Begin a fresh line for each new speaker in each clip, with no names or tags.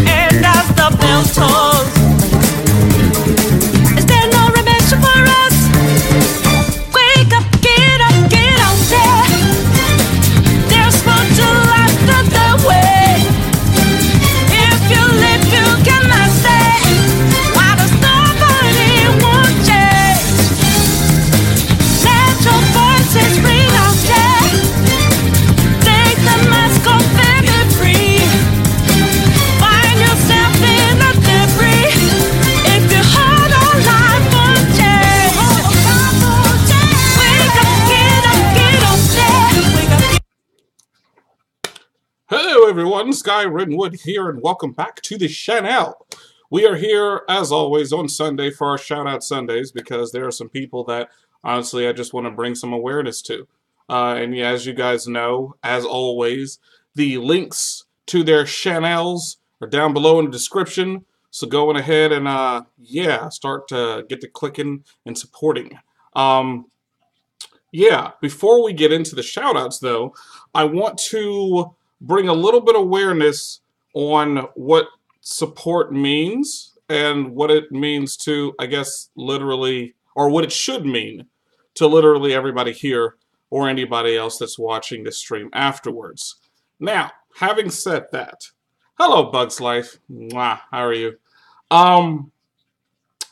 And as the bell tolls, is there no redemption for us? Wake up, get out there. There's fun to life the way. If you live, you cannot stay. Why does nobody want change? Let your voices ring out there. Take the mask off and be free. Find yourself in the debris. If you hold on life for change. Wake up, get up there. Wake up.
Hello everyone, Sky Redwood here, and welcome back to the channel. We are here, as always, on Sunday for our Shout-Out Sundays, because there are some people that, honestly, I just want to bring some awareness to. And yeah, as you guys know, as always, the links to their channels are down below in the description, so go on ahead and, yeah, start to get to clicking and supporting. Yeah, before we get into the shout-outs, though, I want to bring a little bit of awareness on what support means and what it means to, I guess, literally, or what it should mean to literally everybody here or anybody else that's watching this stream afterwards. Now, having said that, hello, Bugs Life. Mwah, how are you?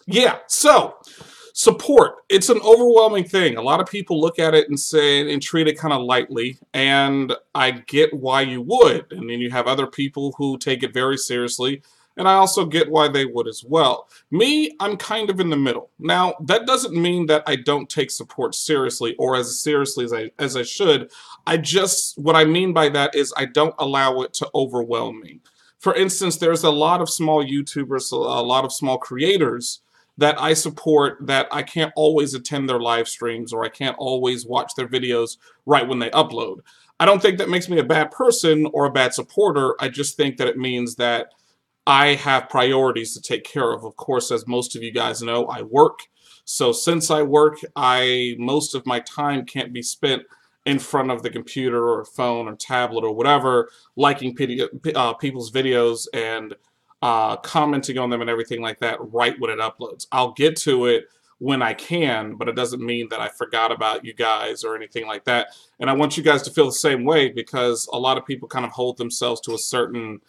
Yeah, so support. It's an overwhelming thing. A lot of people look at it and say and treat it kind of lightly, and I get why you would. And then you have other people who take it very seriously, and I also get why they would as well. Me, I'm kind of in the middle. Now, that doesn't mean that I don't take support seriously or as seriously as I should. What I mean by that is I don't allow it to overwhelm me. For instance, there's a lot of small YouTubers, a lot of small creators that I support that I can't always attend their live streams or I can't always watch their videos right when they upload. I don't think that makes me a bad person or a bad supporter. I just think that it means that I have priorities to take care of. Of course, as most of you guys know, I work. So since I work, most of my time can't be spent in front of the computer or phone or tablet or whatever, liking people's videos and commenting on them and everything like that right when it uploads. I'll get to it when I can, but it doesn't mean that I forgot about you guys or anything like that. And I want you guys to feel the same way, because a lot of people kind of hold themselves to a certain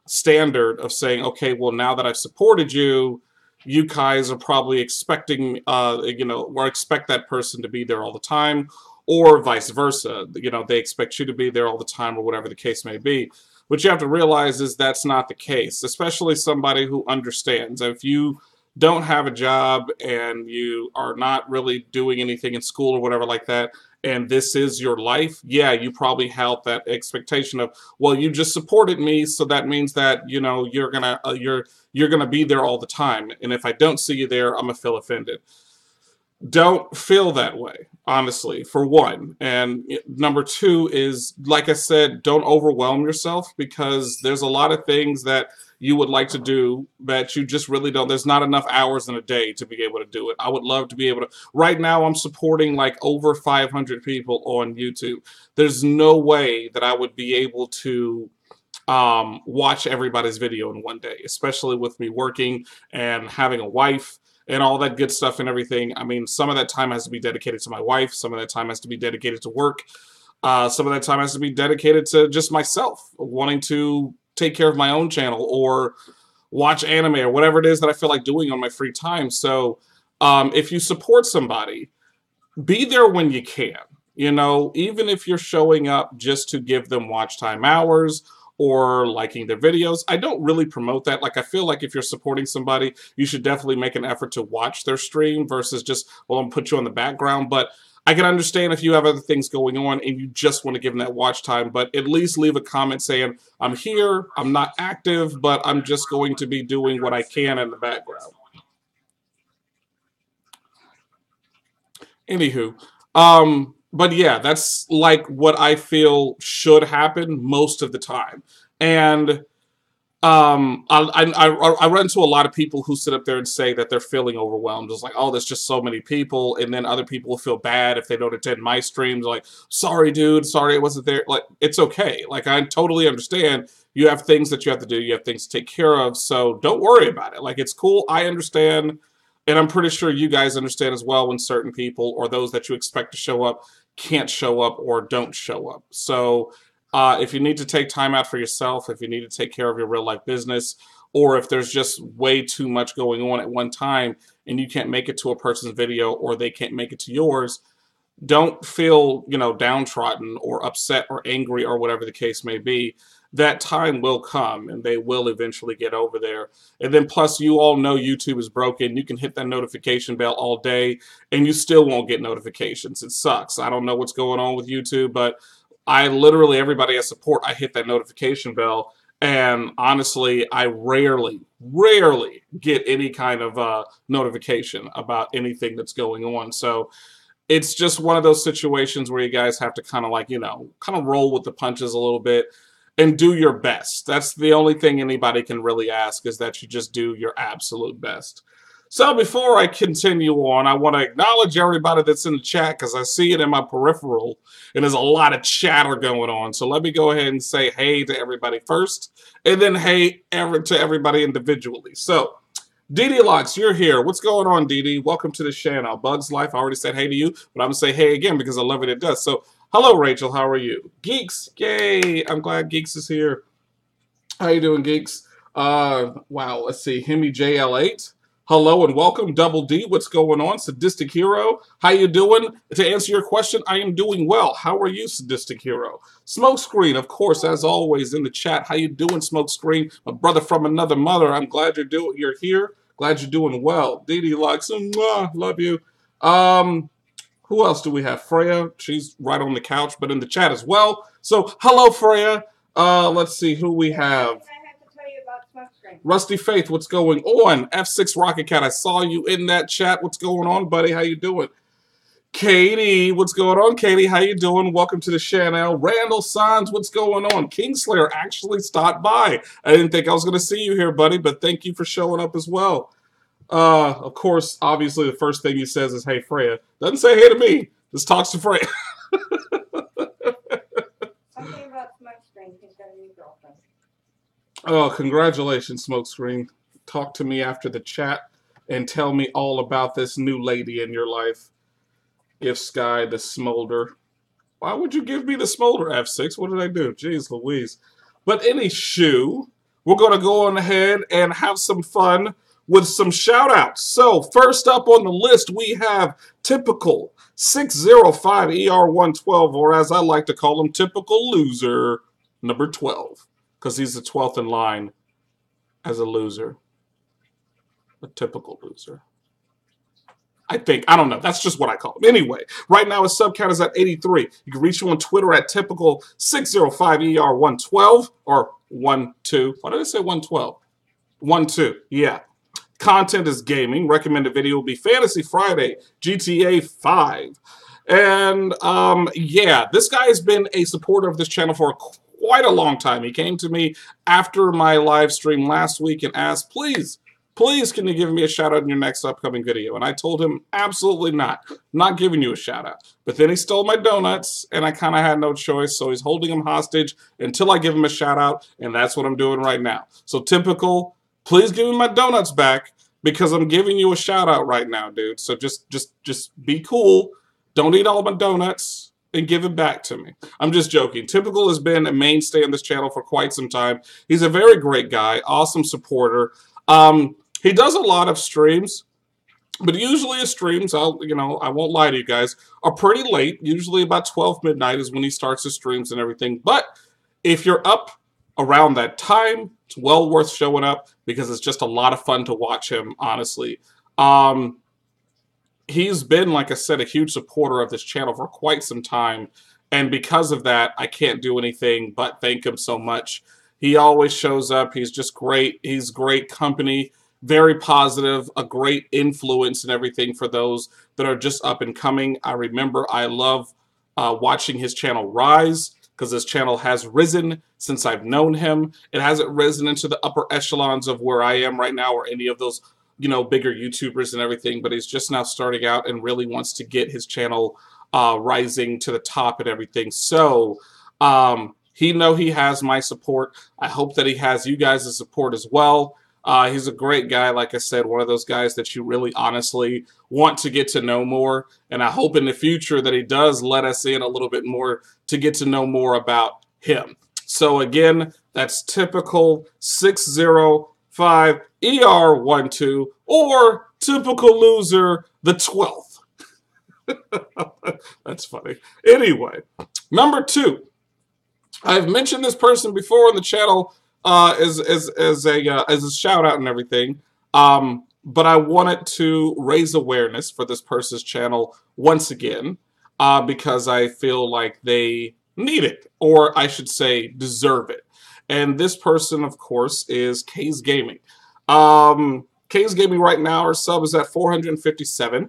standard of saying, okay, well, now that I've supported you, you guys are probably expecting, you know, or expect that person to be there all the time, or vice versa. You know, they expect you to be there all the time, or whatever the case may be. What you have to realize is that's not the case, especially somebody who understands. If you don't have a job and you are not really doing anything in school or whatever like that, and this is your life, yeah, you probably held that expectation of, well, you just supported me, so that means that, you know, you're gonna be there all the time, and if I don't see you there, I'm gonna feel offended. Don't feel that way, honestly, for one. And number two is, like I said, don't overwhelm yourself, because there's a lot of things that you would like to do that you just really don't. There's not enough hours in a day to be able to do it. I would love to be able to. Right now, I'm supporting like over 500 people on YouTube. There's no way that I would be able to watch everybody's video in one day, especially with me working and having a wife and all that good stuff and everything. I mean, some of that time has to be dedicated to my wife. Some of that time has to be dedicated to work. Some of that time has to be dedicated to just myself, wanting to take care of my own channel or watch anime or whatever it is that I feel like doing on my free time. So if you support somebody, be there when you can. You know, even if you're showing up just to give them watch time hours or liking their videos. I don't really promote that. Like, I feel like if you're supporting somebody, you should definitely make an effort to watch their stream versus just, well, I'm gonna put you on the background. But I can understand if you have other things going on and you just want to give them that watch time, but at least leave a comment saying, I'm here, I'm not active, but I'm just going to be doing what I can in the background. Anywho, but yeah, that's like what I feel should happen most of the time. And I run into a lot of people who sit up there and say that they're feeling overwhelmed. It's like, oh, there's just so many people, and then other people will feel bad if they don't attend my streams. Like, sorry, dude, sorry I wasn't there. Like, it's okay. Like, I totally understand. You have things that you have to do. You have things to take care of. So don't worry about it. Like, it's cool. I understand, and I'm pretty sure you guys understand as well when certain people or those that you expect to show up can't show up or don't show up. So if you need to take time out for yourself, if you need to take care of your real life business, or if there's just way too much going on at one time and you can't make it to a person's video or they can't make it to yours, don't feel, downtrodden or upset or angry or whatever the case may be. That time will come and they will eventually get over there. And then plus you all know YouTube is broken. You can hit that notification bell all day and you still won't get notifications. It sucks. I don't know what's going on with YouTube, but I literally, everybody I support, I hit that notification bell. And honestly, I rarely get any kind of notification about anything that's going on. So it's just one of those situations where you guys have to kind of like, kind of roll with the punches a little bit and do your best. That's the only thing anybody can really ask, is that you just do your absolute best. So before I continue on, I want to acknowledge everybody that's in the chat because I see it in my peripheral and there's a lot of chatter going on. So let me go ahead and say hey to everybody first and then hey to everybody individually. So DDLocks, you're here. What's going on, DD? Welcome to the channel. Bugs Life, I already said hey to you, but I'm going to say hey again because I love it. It does. So hello, Rachel. How are you? Geeks, yay. I'm glad Geeks is here. How you doing, Geeks? Wow, let's see. Hemi JL8. Hello and welcome. Double D, what's going on? Sadistic Hero, how you doing? To answer your question, I am doing well. How are you, Sadistic Hero? Smokescreen, of course, as always, in the chat. How you doing, Smokescreen? My brother from another mother. I'm glad you're here. Glad you're doing well. DDLocks, love you. Who else do we have? Freya, she's right on the couch, but in the chat as well. So, hello, Freya. Let's see who we have. Rusty Faith, what's going on? F6 Rocket Cat, I saw you in that chat. What's going on, buddy? How you doing? Katie, what's going on? Katie, how you doing? Welcome to the channel. Randall Sons, what's going on? Kingslayer actually stopped by. I didn't think I was going to see you here, buddy, but thank you for showing up as well. Of course, obviously, the first thing he says is, hey, Freya. Doesn't say hey to me. Just talks to Freya.
Something about Smokescreen. He's got a new girlfriend.
Oh, congratulations, Smokescreen. Talk to me after the chat and tell me all about this new lady in your life. Give Sky the smolder. Why would you give me the smolder, F6? What did I do? Jeez Louise. But any shoe, we're going to go on ahead and have some fun with some shout-outs. So, first up on the list, we have Typical 605ER112, or as I like to call him, Typical Loser, number 12. Because he's the 12th in line as a loser. A typical loser. I think. I don't know. That's just what I call him. Anyway, right now his sub count is at 83. You can reach him on Twitter at typical 605ER112 or 12. Why did I say 112? 12. Yeah. Content is gaming. Recommended video will be Fantasy Friday, GTA 5. And yeah, this guy has been a supporter of this channel for quite a long time. He came to me after my live stream last week and asked, please, can you give me a shout out in your next upcoming video? And I told him, absolutely not. Not giving you a shout out. But then he stole my donuts and I kind of had no choice. So he's holding them hostage until I give him a shout out. And that's what I'm doing right now. So Typical, please give me my donuts back because I'm giving you a shout out right now, dude. So just be cool. Don't eat all my donuts and give it back to me. I'm just joking. Typical has been a mainstay on this channel for quite some time. He's a very great guy, awesome supporter. He does a lot of streams, but usually his streams, I won't lie to you guys, are pretty late. Usually about 12 midnight is when he starts his streams and everything. But if you're up around that time, it's well worth showing up because it's just a lot of fun to watch him, honestly. He's been, like I said, a huge supporter of this channel for quite some time. And because of that, I can't do anything but thank him so much. He always shows up. He's just great. He's great company, very positive, a great influence and everything for those that are just up and coming. I remember I love watching his channel rise because this channel has risen since I've known him. It hasn't risen into the upper echelons of where I am right now or any of those, you know, bigger YouTubers and everything, but he's just now starting out and really wants to get his channel rising to the top and everything. So he has my support. I hope that he has you guys' support as well. He's a great guy, like I said, one of those guys that you really honestly want to get to know more. And I hope in the future that he does let us in a little bit more to get to know more about him. So again, that's typical 605 ER12 or typical loser the 12th. That's funny. Anyway, number 2. I've mentioned this person before on the channel as a shout out and everything, but I wanted to raise awareness for this person's channel once again because I feel like they need it, or I should say deserve it. And this person, of course, is K's Gaming. K's Gaming right now, our sub is at 457. You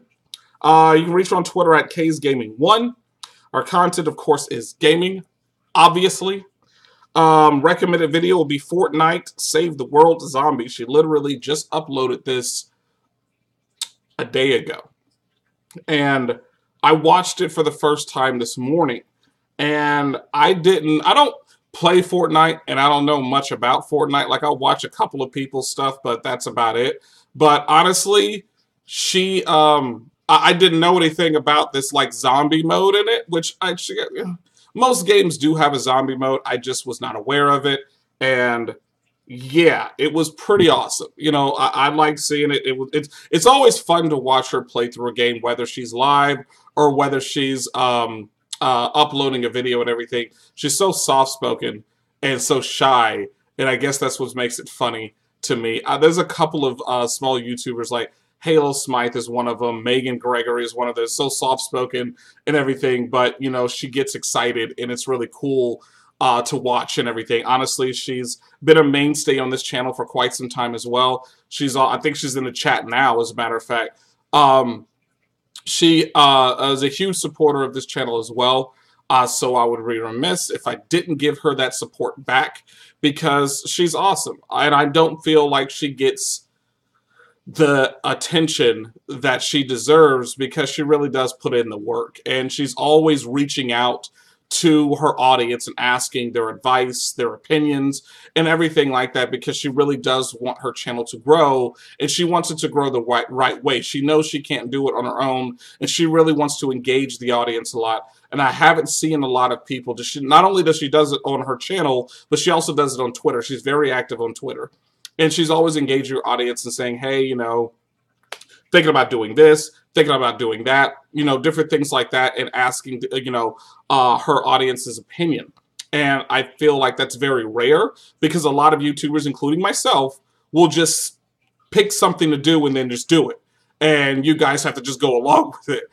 can reach her on Twitter at K's Gaming 1. Our content, of course, is gaming, obviously. Recommended video will be Fortnite Save the World Zombie. She literally just uploaded this a day ago. And I watched it for the first time this morning. And I don't play Fortnite, and I don't know much about Fortnite. Like, I'll watch a couple of people's stuff, but that's about it. But honestly, she, I didn't know anything about this, like, zombie mode in it, which most games do have a zombie mode. I just was not aware of it. And yeah, it was pretty awesome. You know, I like seeing it. It's always fun to watch her play through a game, whether she's live or whether she's uploading a video and everything. She's so soft-spoken and so shy, and I guess that's what makes it funny to me. There's a couple of small YouTubers, like Halo Smythe is one of them. Megan Gregory is one of those, so soft-spoken and everything, but, you know, she gets excited, and it's really cool to watch and everything. Honestly, she's been a mainstay on this channel for quite some time as well. I think she's in the chat now, as a matter of fact. She is a huge supporter of this channel as well, so I would be remiss if I didn't give her that support back, because she's awesome, and I don't feel like she gets the attention that she deserves, because she really does put in the work, and she's always reaching out to her audience and asking their advice, their opinions, and everything like that, because she really does want her channel to grow, and she wants it to grow the right way. She knows she can't do it on her own, and she really wants to engage the audience a lot. And I haven't seen a lot of people. Not only does she does it on her channel, but she also does it on Twitter. She's very active on Twitter. And she's always engaging her audience and saying, hey, you know, thinking about doing this, thinking about doing that, you know, different things like that, and asking, you know, her audience's opinion. And I feel like that's very rare, because a lot of YouTubers, including myself, will just pick something to do and then just do it. And you guys have to just go along with it.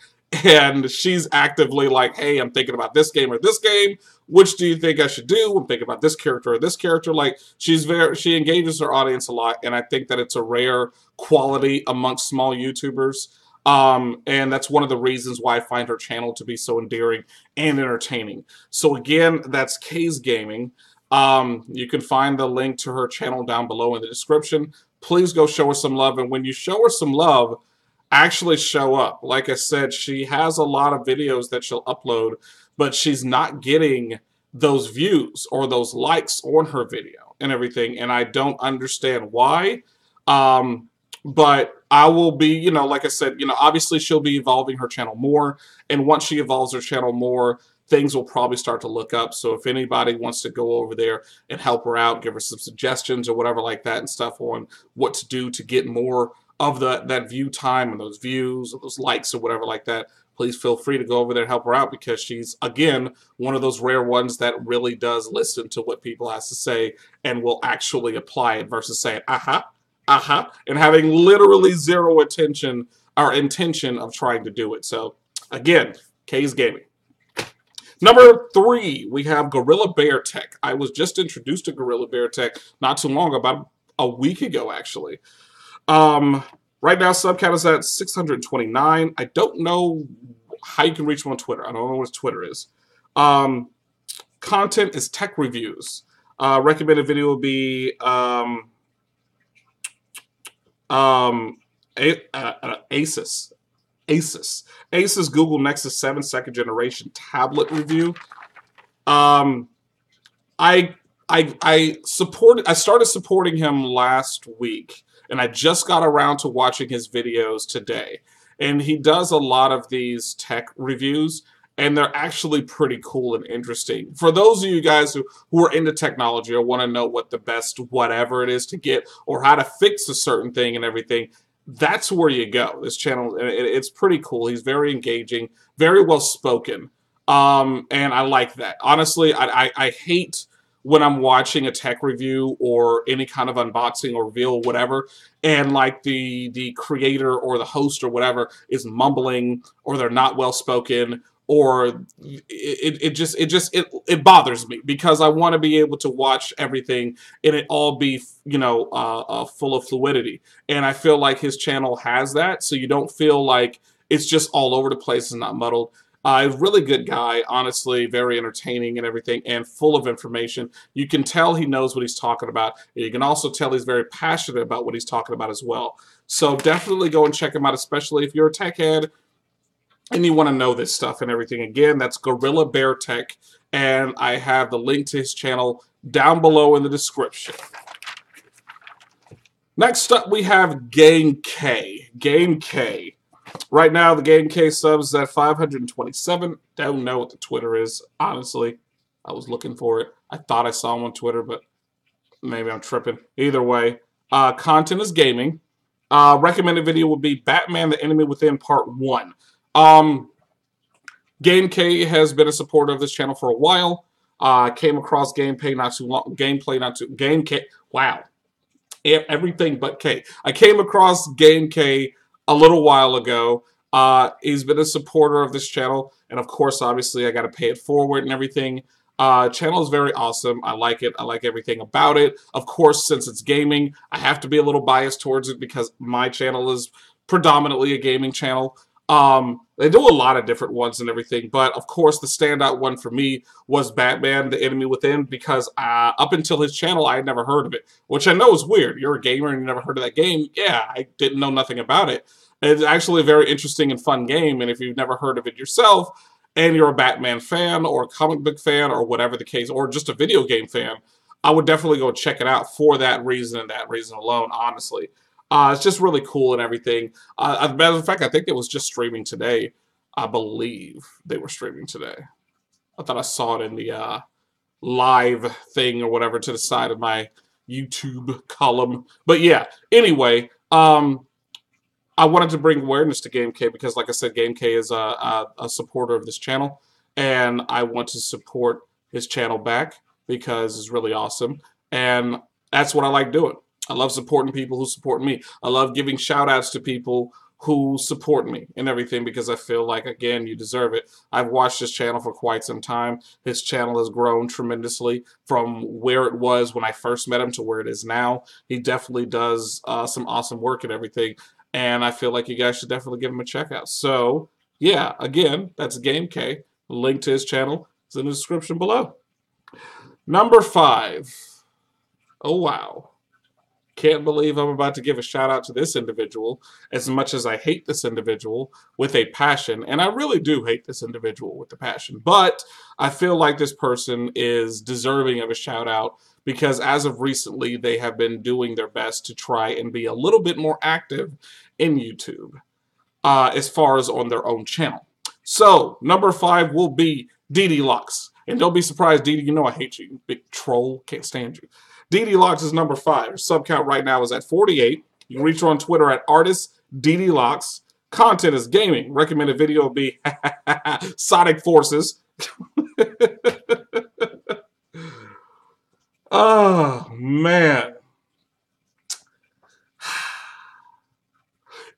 And she's actively like, hey, I'm thinking about this game or this game. Which do you think I should do? I'm thinking about this character or this character. Like, she engages her audience a lot, and I think that it's a rare quality amongst small YouTubers. And that's one of the reasons why I find her channel to be so endearing and entertaining. So again, that's K's Gaming. You can find the link to her channel down below in the description. Please go show her some love, and when you show her some love, actually show up. Like I said, she has a lot of videos that she'll upload, but she's not getting those views or those likes on her video and everything, and I don't understand why. But I will be, you know, like I said, you know, obviously she'll be evolving her channel more, and once she evolves her channel more, things will probably start to look up. So if anybody wants to go over there and help her out, give her some suggestions or whatever like that and stuff on what to do to get more of that view time and those views or those likes or whatever like that, please feel free to go over there and help her out, because she's, again, one of those rare ones that really does listen to what people has to say and will actually apply it, versus saying, and having literally zero attention or intention of trying to do it. So, again, K's Gaming. Number 3, we have Gorilla Bear Tech. I was just introduced to Gorilla Bear Tech not too long, about a week ago, actually. Right now, sub count is at 629. I don't know how you can reach him on Twitter. I don't know what his Twitter is. Content is tech reviews. Recommended video will be Asus. Asus Google Nexus 7 second generation tablet review. I started supporting him last week, and I just got around to watching his videos today. And he does a lot of these tech reviews, and they're actually pretty cool and interesting. For those of you guys who are into technology or want to know what the best whatever it is to get or how to fix a certain thing and everything, that's where you go. This channel, it's pretty cool. He's very engaging, very well spoken, and I like that. Honestly, I hate when I'm watching a tech review or any kind of unboxing or reveal or whatever, and like the creator or the host or whatever is mumbling, or they're not well spoken, or it bothers me, because I want to be able to watch everything and it all be, you know, full of fluidity. And I feel like his channel has that, so you don't feel like it's just all over the place and not muddled. A really good guy, honestly, very entertaining and everything, and full of information. You can tell he knows what he's talking about. You can also tell he's very passionate about what he's talking about as well. So definitely go and check him out, especially if you're a tech head and you want to know this stuff and everything. Again, that's Gorilla Bear Tech, and I have the link to his channel down below in the description. Next up, we have Game K. Game K. Right now, the Game K subs is at 527. Don't know what the Twitter is, honestly. I was looking for it. I thought I saw him on Twitter, but maybe I'm tripping. Either way, content is gaming. Recommended video would be Batman: The Enemy Within Part 1. Game K has been a supporter of this channel for a while. Came across gameplay not too long. Game K. Wow, everything but K. I came across Game K a little while ago. He's been a supporter of this channel, and of course, obviously, I got to pay it forward and everything. Channel is very awesome. I like it. I like everything about it. Of course, since it's gaming, I have to be a little biased towards it because my channel is predominantly a gaming channel. They do a lot of different ones and everything, but of course the standout one for me was Batman: The Enemy Within, because up until his channel I had never heard of it, which I know is weird. You're a gamer and you never heard of that game. Yeah, I didn't know nothing about it. It's actually a very interesting and fun game, and if you've never heard of it yourself and you're a Batman fan or a comic book fan or whatever the case, or just a video game fan, I would definitely go check it out for that reason and that reason alone, honestly. It's just really cool and everything. As a matter of fact, I think it was just streaming today. I believe they were streaming today. I thought I saw it in the live thing or whatever to the side of my YouTube column. But yeah, anyway, I wanted to bring awareness to Game K because, like I said, Game K is a supporter of this channel, and I want to support his channel back because it's really awesome, and that's what I like doing. I love supporting people who support me. I love giving shout-outs to people who support me and everything because I feel like, again, you deserve it. I've watched this channel for quite some time. His channel has grown tremendously from where it was when I first met him to where it is now. He definitely does some awesome work and everything, and I feel like you guys should definitely give him a check out. So, yeah, again, that's Game K. Link to his channel is in the description below. Number 5. Oh, wow. Can't believe I'm about to give a shout out to this individual, as much as I hate this individual with a passion, and I really do hate this individual with a passion, but I feel like this person is deserving of a shout out because as of recently they have been doing their best to try and be a little bit more active in YouTube as far as on their own channel. So number 5 will be DDLocks, and don't be surprised, DD, you know I hate you, big troll, can't stand you. DDLocks is number 5. Her sub count right now is at 48. You can reach her on Twitter at artist_DDLocks. Content is gaming. Recommended video will be Sonic Forces. Oh, man.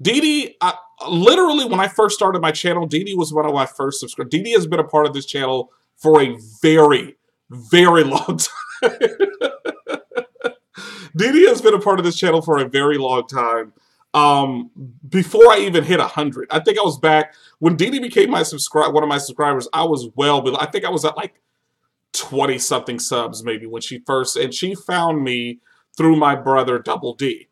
DD, literally when I first started my channel, DD was one of my first subscribers. DD has been a part of this channel for a very, very long time. DD has been a part of this channel for a very long time. Before I even hit 100. I think I was back when DD became my one of my subscribers. I was well below. I think I was at like 20 something subs maybe when she first, and she found me through my brother Double D.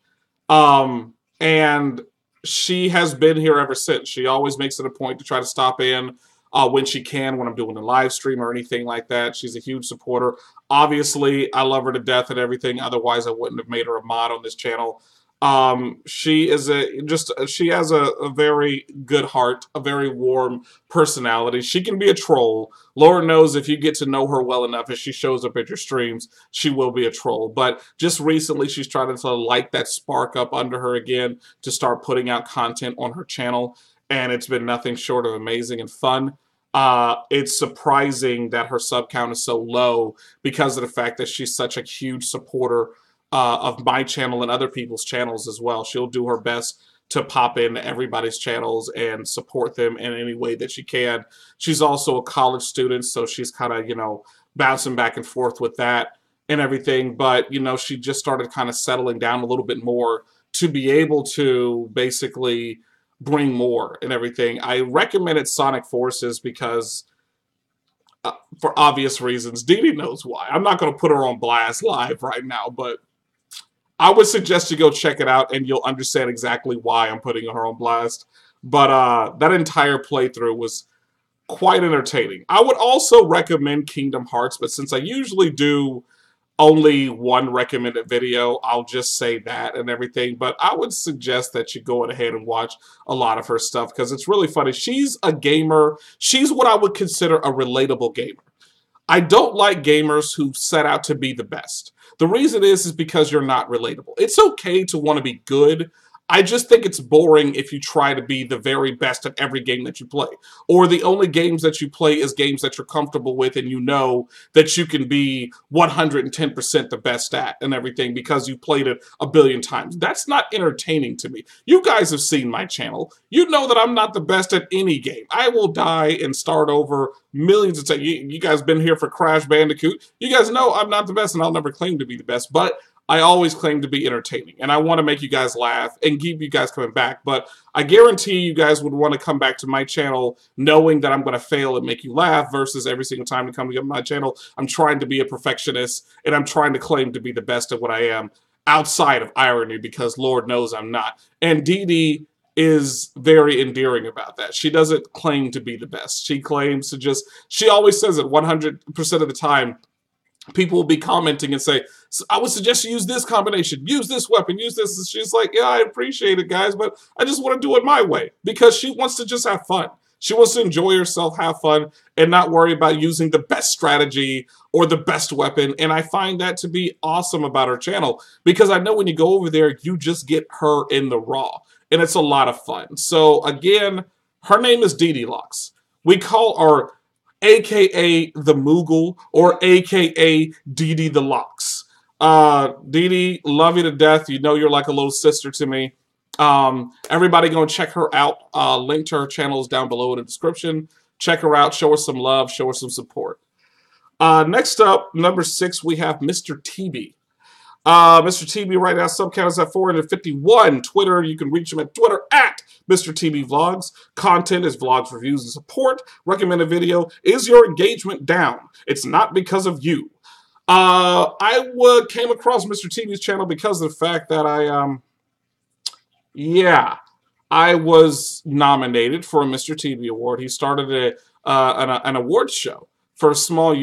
And she has been here ever since. She always makes it a point to try to stop in when she can, when I'm doing a live stream or anything like that. She's a huge supporter. Obviously, I love her to death and everything. Otherwise, I wouldn't have made her a mod on this channel. She is she has a very good heart, a very warm personality. She can be a troll. Lord knows if you get to know her well enough, if she shows up at your streams, she will be a troll. But just recently, she's trying to light that spark up under her again to start putting out content on her channel. And it's been nothing short of amazing and fun. It's surprising that her sub count is so low because of the fact that she's such a huge supporter of my channel and other people's channels as well. She'll do her best to pop into everybody's channels and support them in any way that she can. She's also a college student, so she's kind of, you know, bouncing back and forth with that and everything. But, you know, she just started kind of settling down a little bit more to be able to basically bring more and everything. I recommended Sonic Forces because for obvious reasons. DD knows why. I'm not going to put her on blast live right now, but I would suggest you go check it out and you'll understand exactly why I'm putting her on blast. But that entire playthrough was quite entertaining. I would also recommend Kingdom Hearts, but since I usually do only one recommended video, I'll just say that and everything. But I would suggest that you go ahead and watch a lot of her stuff because it's really funny. She's a gamer. She's what I would consider a relatable gamer. I don't like gamers who set out to be the best. The reason is because you're not relatable. It's okay to want to be good. I just think it's boring if you try to be the very best at every game that you play. Or the only games that you play is games that you're comfortable with and you know that you can be 110% the best at and everything because you played it a billion times. That's not entertaining to me. You guys have seen my channel. You know that I'm not the best at any game. I will die and start over millions of times. You guys been here for Crash Bandicoot. You guys know I'm not the best and I'll never claim to be the best, but I always claim to be entertaining, and I want to make you guys laugh and keep you guys coming back, but I guarantee you guys would want to come back to my channel knowing that I'm going to fail and make you laugh versus every single time you come to my channel, I'm trying to be a perfectionist, and I'm trying to claim to be the best at what I am outside of irony because Lord knows I'm not. And DD is very endearing about that. She doesn't claim to be the best. She claims to just, she always says it 100% of the time. People will be commenting and say, I would suggest you use this combination, use this weapon, use this. And she's like, yeah, I appreciate it, guys, but I just want to do it my way because she wants to just have fun. She wants to enjoy herself, have fun, and not worry about using the best strategy or the best weapon. And I find that to be awesome about her channel because I know when you go over there, you just get her in the raw. And it's a lot of fun. So again, her name is DDLocks. We call her AKA the Moogle, or AKA DD the Locks. DD, love you to death. You know you're like a little sister to me. Everybody go and check her out. Link to her channel is down below in the description. Check her out. Show her some love. Show her some support. Next up, number 6, we have Mr. Teebee. Mr. Teebee right now, sub count is at 451. Twitter, you can reach him at Twitter at Mr. Teebee Vlogs. Content is vlogs, reviews, and support. Recommended video, is your engagement down? It's not because of you. I came across Mr. Teebee's channel because of the fact that I was nominated for a Mr. Teebee award. He started an awards show for small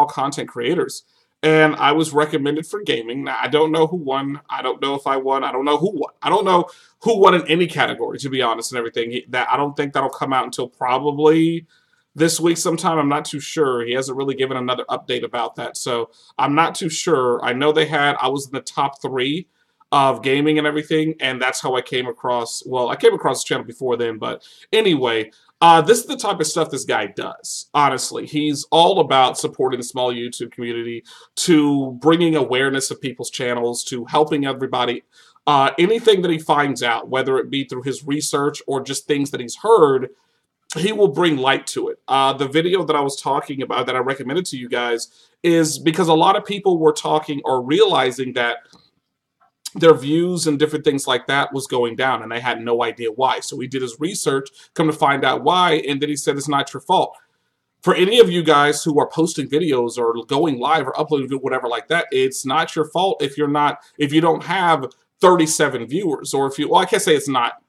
content creators. And I was recommended for gaming. Now, I don't know who won. I don't know if I won. I don't know who won. I don't know who won in any category, to be honest, and everything. I don't think that'll come out until probably this week sometime. I'm not too sure. He hasn't really given another update about that, so I'm not too sure. I know I was in the top 3 of gaming and everything, and that's how I came across, well, I came across the channel before then, but anyway, this is the type of stuff this guy does, honestly. He's all about supporting the small YouTube community, to bringing awareness of people's channels, to helping everybody. Anything that he finds out, whether it be through his research or just things that he's heard, he will bring light to it. The video that I was talking about, that I recommended to you guys, is because a lot of people were talking or realizing that their views and different things like that was going down, and they had no idea why. So he did his research, come to find out why, and then he said, it's not your fault. for any of you guys who are posting videos or going live or uploading whatever like that, it's not your fault if you don't have 37 viewers, or if you, well, I can't say it's not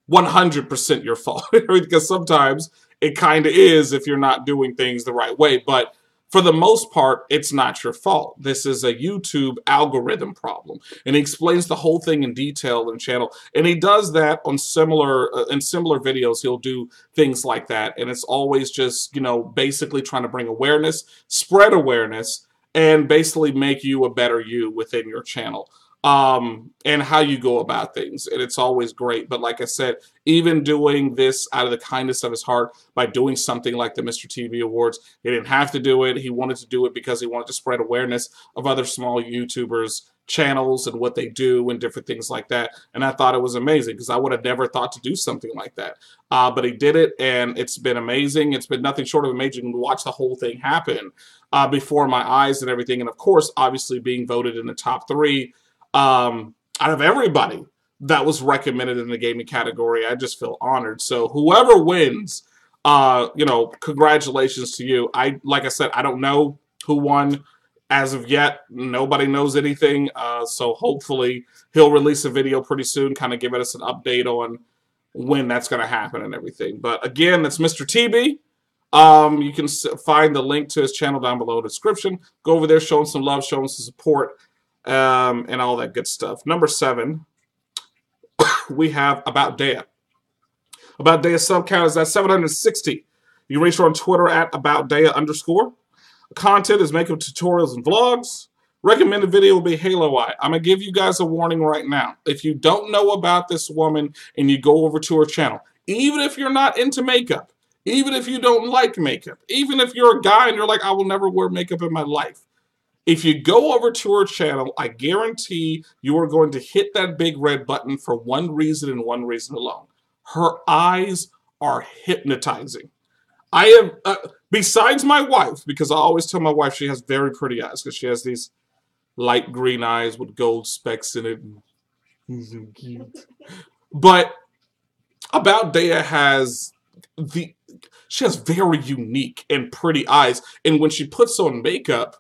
100% your fault because sometimes it kind of is if you're not doing things the right way, but for the most part, it's not your fault. This is a YouTube algorithm problem. And he explains the whole thing in detail in the channel. And he does that on similar videos. He'll do things like that. And it's always just, you know, basically trying to bring awareness, spread awareness, and basically make you a better you within your channel. And how you go about things. And it's always great. But like I said, even doing this out of the kindness of his heart by doing something like the Mr. TV Awards, he didn't have to do it. He wanted to do it because he wanted to spread awareness of other small YouTubers' channels and what they do and different things like that. And I thought it was amazing because I would have never thought to do something like that. But he did it, and it's been amazing. It's been nothing short of amazing to watch the whole thing happen before my eyes and everything. And of course, obviously being voted in the top 3 out of everybody that was recommended in the gaming category. I just feel honored. So whoever wins, you know, congratulations to you. Like I said, I don't know who won as of yet. Nobody knows anything. So hopefully he'll release a video pretty soon, kind of giving us an update on when that's going to happen and everything. But again, that's Mr. Teebee. You can find the link to his channel down below in the description. Go over there, show him some love, show him some support. And all that good stuff. Number 7, we have About Dea. About Dea sub count is at 760. You reach her on Twitter at AboutDea_. Content is makeup tutorials and vlogs. Recommended video will be Halo Eye. I'm going to give you guys a warning right now. If you don't know about this woman and you go over to her channel, even if you're not into makeup, even if you don't like makeup, even if you're a guy and you're like, I will never wear makeup in my life, if you go over to her channel, I guarantee you are going to hit that big red button for one reason and one reason alone. Her eyes are hypnotizing. I have, besides my wife, because I always tell my wife she has very pretty eyes, because she has these light green eyes with gold specks in it. So cute. But About Dea she has very unique and pretty eyes. And when she puts on makeup,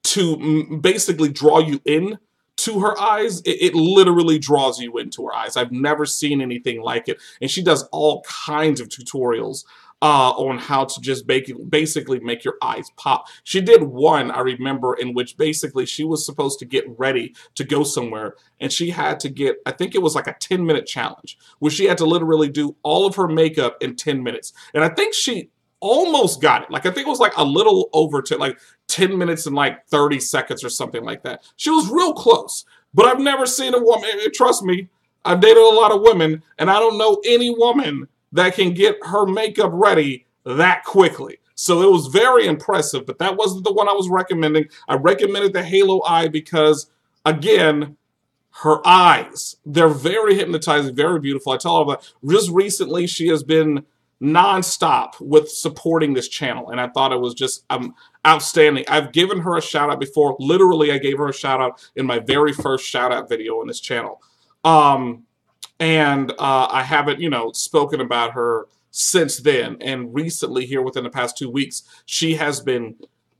to basically draw you in to her eyes, it literally draws you into her eyes. I've never seen anything like it. And she does all kinds of tutorials on how to just basically make your eyes pop. She did one, I remember, in which basically she was supposed to get ready to go somewhere, and she had to get, I think it was like a 10-minute challenge, where she had to literally do all of her makeup in 10 minutes. And I think she almost got it. Like, I think it was like a little over to like 10 minutes and like 30 seconds or something like that. She was real close. But I've never seen a woman, trust me, I've dated a lot of women, and I don't know any woman that can get her makeup ready that quickly. So it was very impressive, but that wasn't the one I was recommending. I recommended the Halo Eye because, again, her eyes, they're very hypnotizing, very beautiful. I tell her that just recently she has been non-stop with supporting this channel, and I thought it was just outstanding. I've given her a shout out before. Literally, I gave her a shout out in my very first shout out video on this channel. And I haven't, you know, spoken about her since then. And recently, here within the past 2 weeks, she has been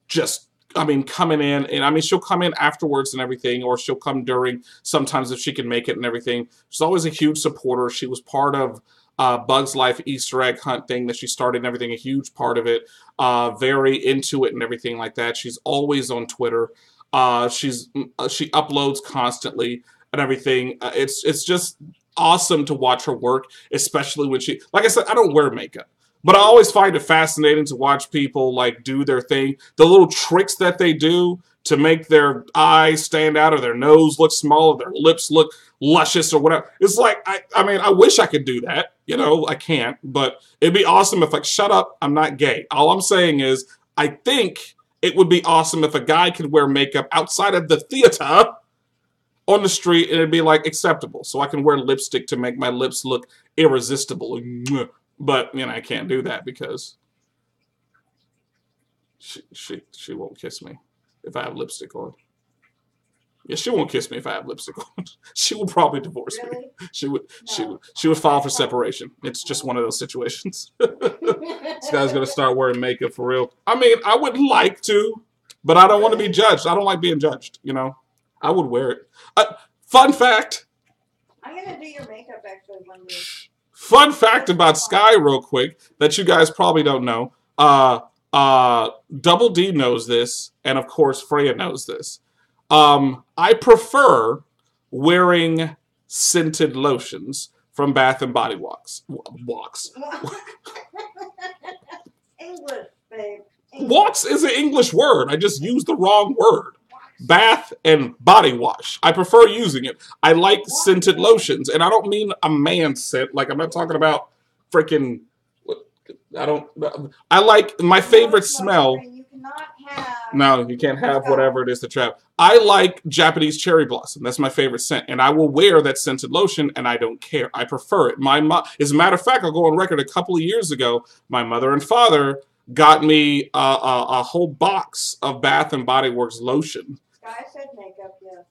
just, I mean, coming in, and I mean, she'll come in afterwards and everything, or she'll come during, sometimes if she can make it and everything. She's always a huge supporter. She was part of Bug's Life Easter egg hunt thing that she started and everything, a huge part of it, very into it and everything like that. She's always on Twitter. She uploads constantly and everything. It's just awesome to watch her work, especially when she, like I said, I don't wear makeup, but I always find it fascinating to watch people like do their thing, the little tricks that they do to make their eyes stand out or their nose look small or their lips look luscious or whatever. It's like, I mean, I wish I could do that. You know, I can't, but it'd be awesome if, like, shut up, I'm not gay. All I'm saying is, I think it would be awesome if a guy could wear makeup outside of the theater on the street, and it'd be like acceptable. So I can wear lipstick to make my lips look irresistible. But, you know, I can't do that because she won't kiss me if I have lipstick on. Yeah, she won't kiss me if I have lipstick on. She will probably divorce me.
Really?
She would.
No.
She would file for separation. It's just one of those situations. This guy's gonna start wearing makeup for real. I mean, I would like to, but I don't want to be judged. I don't like being judged. You know, I would wear it. Fun fact.
I'm gonna do your makeup actually one day.
Fun fact about Sky, real quick, that you guys probably don't know. Double D knows this, and of course Freya knows this. I prefer wearing scented lotions from Bath and Body Works.
English, babe. English.
Walks is an English word. I just used the wrong word. Bath and body wash. I prefer using it. I like scented lotions, and I don't mean a man scent. Like, I'm not talking about freaking. I like my favorite smell.
You cannot have.
No, you can't have whatever it is to trap. I like Japanese cherry blossom. That's my favorite scent, and I will wear that scented lotion, and I don't care. I prefer it. As a matter of fact, I'll go on record. A couple of years ago, my mother and father got me a whole box of Bath and Body Works lotion.
Sky said makeup, yes.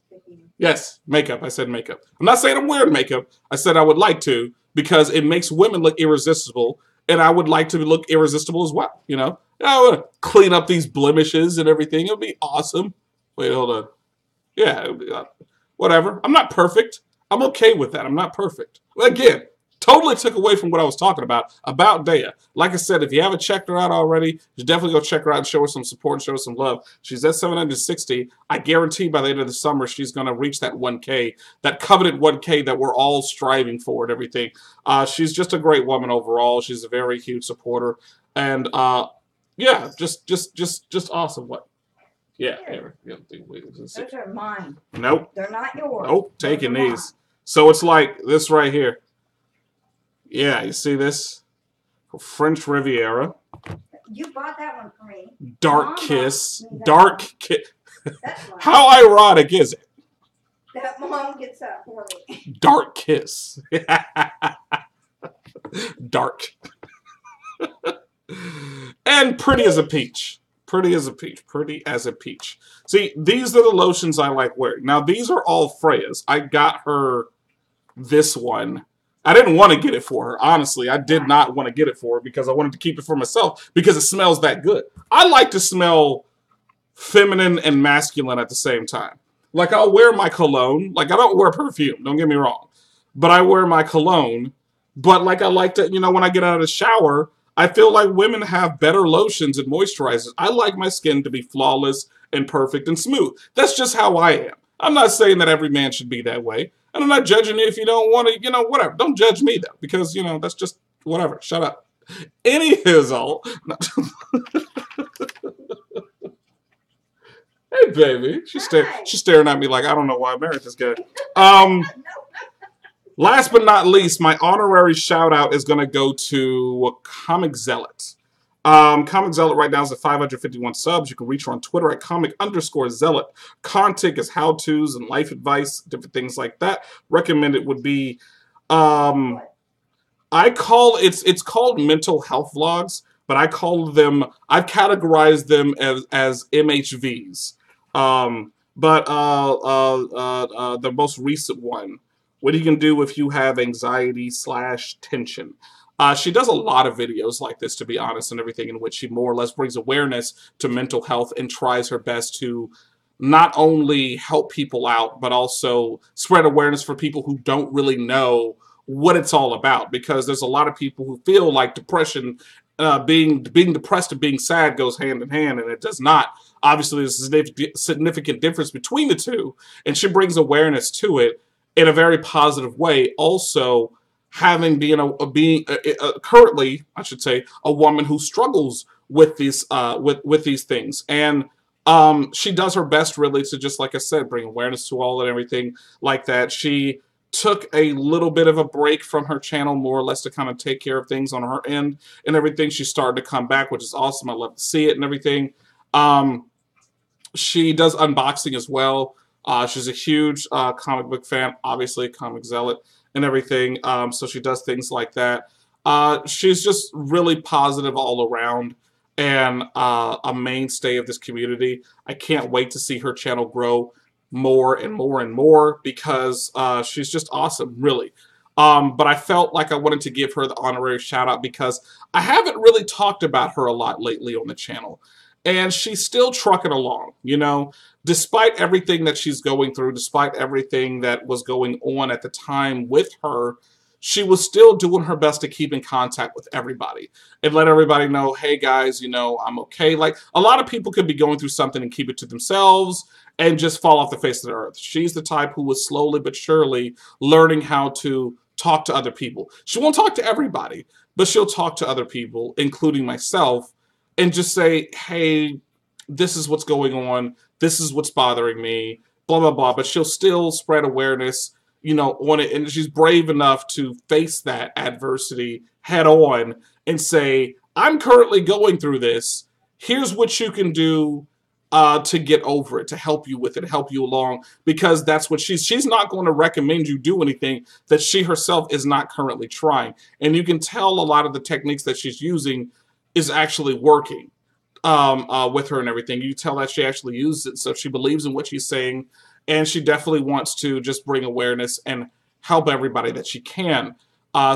Yes, makeup. I said makeup. I'm not saying I'm wearing makeup. I said I would like to because it makes women look irresistible, and I would like to look irresistible as well. You know, I want to clean up these blemishes and everything. It'll be awesome. Wait, hold on. Yeah, it'll be, whatever. I'm not perfect. I'm okay with that. I'm not perfect. Again, totally took away from what I was talking about Dea. Like I said, if you haven't checked her out already, you definitely go check her out and show her some support and show her some love. She's at 760. I guarantee by the end of the summer, she's going to reach that 1K, that coveted 1K that we're all striving for and everything. She's just a great woman overall. She's a very huge supporter. And, yeah, just awesome. What? Yeah.
Those are mine.
Nope.
They're not yours.
Nope. Taking these. So it's like this right here. Yeah, you see this? French Riviera.
You bought that one for me.
Dark
Mom
Kiss.
bought me that
Dark
one.
Kiss.
That's mine.
How ironic is it?
That mom gets that for me.
Dark Kiss. Dark. And pretty as a peach. Pretty as a peach. Pretty as a peach. See, these are the lotions I like wearing. Now, these are all Freya's. I got her this one. I didn't want to get it for her, honestly. I did not want to get it for her because I wanted to keep it for myself because it smells that good. I like to smell feminine and masculine at the same time. Like, I'll wear my cologne. Like, I don't wear perfume, don't get me wrong. But I wear my cologne. But, like, I like to, you know, when I get out of the shower, I feel like women have better lotions and moisturizers. I like my skin to be flawless and perfect and smooth. That's just how I am. I'm not saying that every man should be that way. And I'm not judging you if you don't want to, you know, whatever. Don't judge me, though, because, you know, that's just whatever. Shut up. Anyhow. Hey, baby. She's staring at me like, I don't know why I married this guy. Last but not least, my honorary shout-out is going to go to Comic Zealot. Comic Zealot right now is at 551 subs. You can reach her on Twitter at comic_zealot. Content is how-tos and life advice, different things like that. Recommended would be, it's called mental health vlogs, but I've categorized them as MHVs. The most recent one, what you can do if you have anxiety/tension. She does a lot of videos like this, to be honest, and everything in which she more or less brings awareness to mental health and tries her best to not only help people out, but also spread awareness for people who don't really know what it's all about. Because there's a lot of people who feel like depression, being depressed and being sad goes hand in hand, and it does not. Obviously, there's a significant difference between the two, and she brings awareness to it in a very positive way. Also, having currently, I should say, a woman who struggles with these with these things, and she does her best really to, just like I said, bring awareness to all and everything like that. She took a little bit of a break from her channel, more or less, to kind of take care of things on her end and everything. She started to come back, which is awesome. I love to see it and everything. She does unboxing as well. She's a huge comic book fan, obviously, Comic Zealot and everything. So she does things like that. She's just really positive all around and a mainstay of this community. I can't wait to see her channel grow. more and more and more because she's just awesome, really. But I felt like I wanted to give her the honorary shout out because I haven't really talked about her a lot lately on the channel. And she's still trucking along, you know, despite everything that she's going through, despite everything that was going on at the time with her, she was still doing her best to keep in contact with everybody and let everybody know, hey guys, you know, I'm okay. Like a lot of people could be going through something and keep it to themselves and just fall off the face of the earth. She's the type who was slowly but surely learning how to talk to other people. She won't talk to everybody, but she'll talk to other people, including myself, and just say, hey, this is what's going on. This is what's bothering me, blah, blah, blah. But she'll still spread awareness, you know, on it. And she's brave enough to face that adversity head on and say, I'm currently going through this. Here's what you can do to get over it, to help you with it, help you along, because that's what she's not going to recommend you do anything that she herself is not currently trying. And you can tell a lot of the techniques that she's using is actually working with her and everything. You tell that she actually uses it, so she believes in what she's saying, and she definitely wants to just bring awareness and help everybody that she can.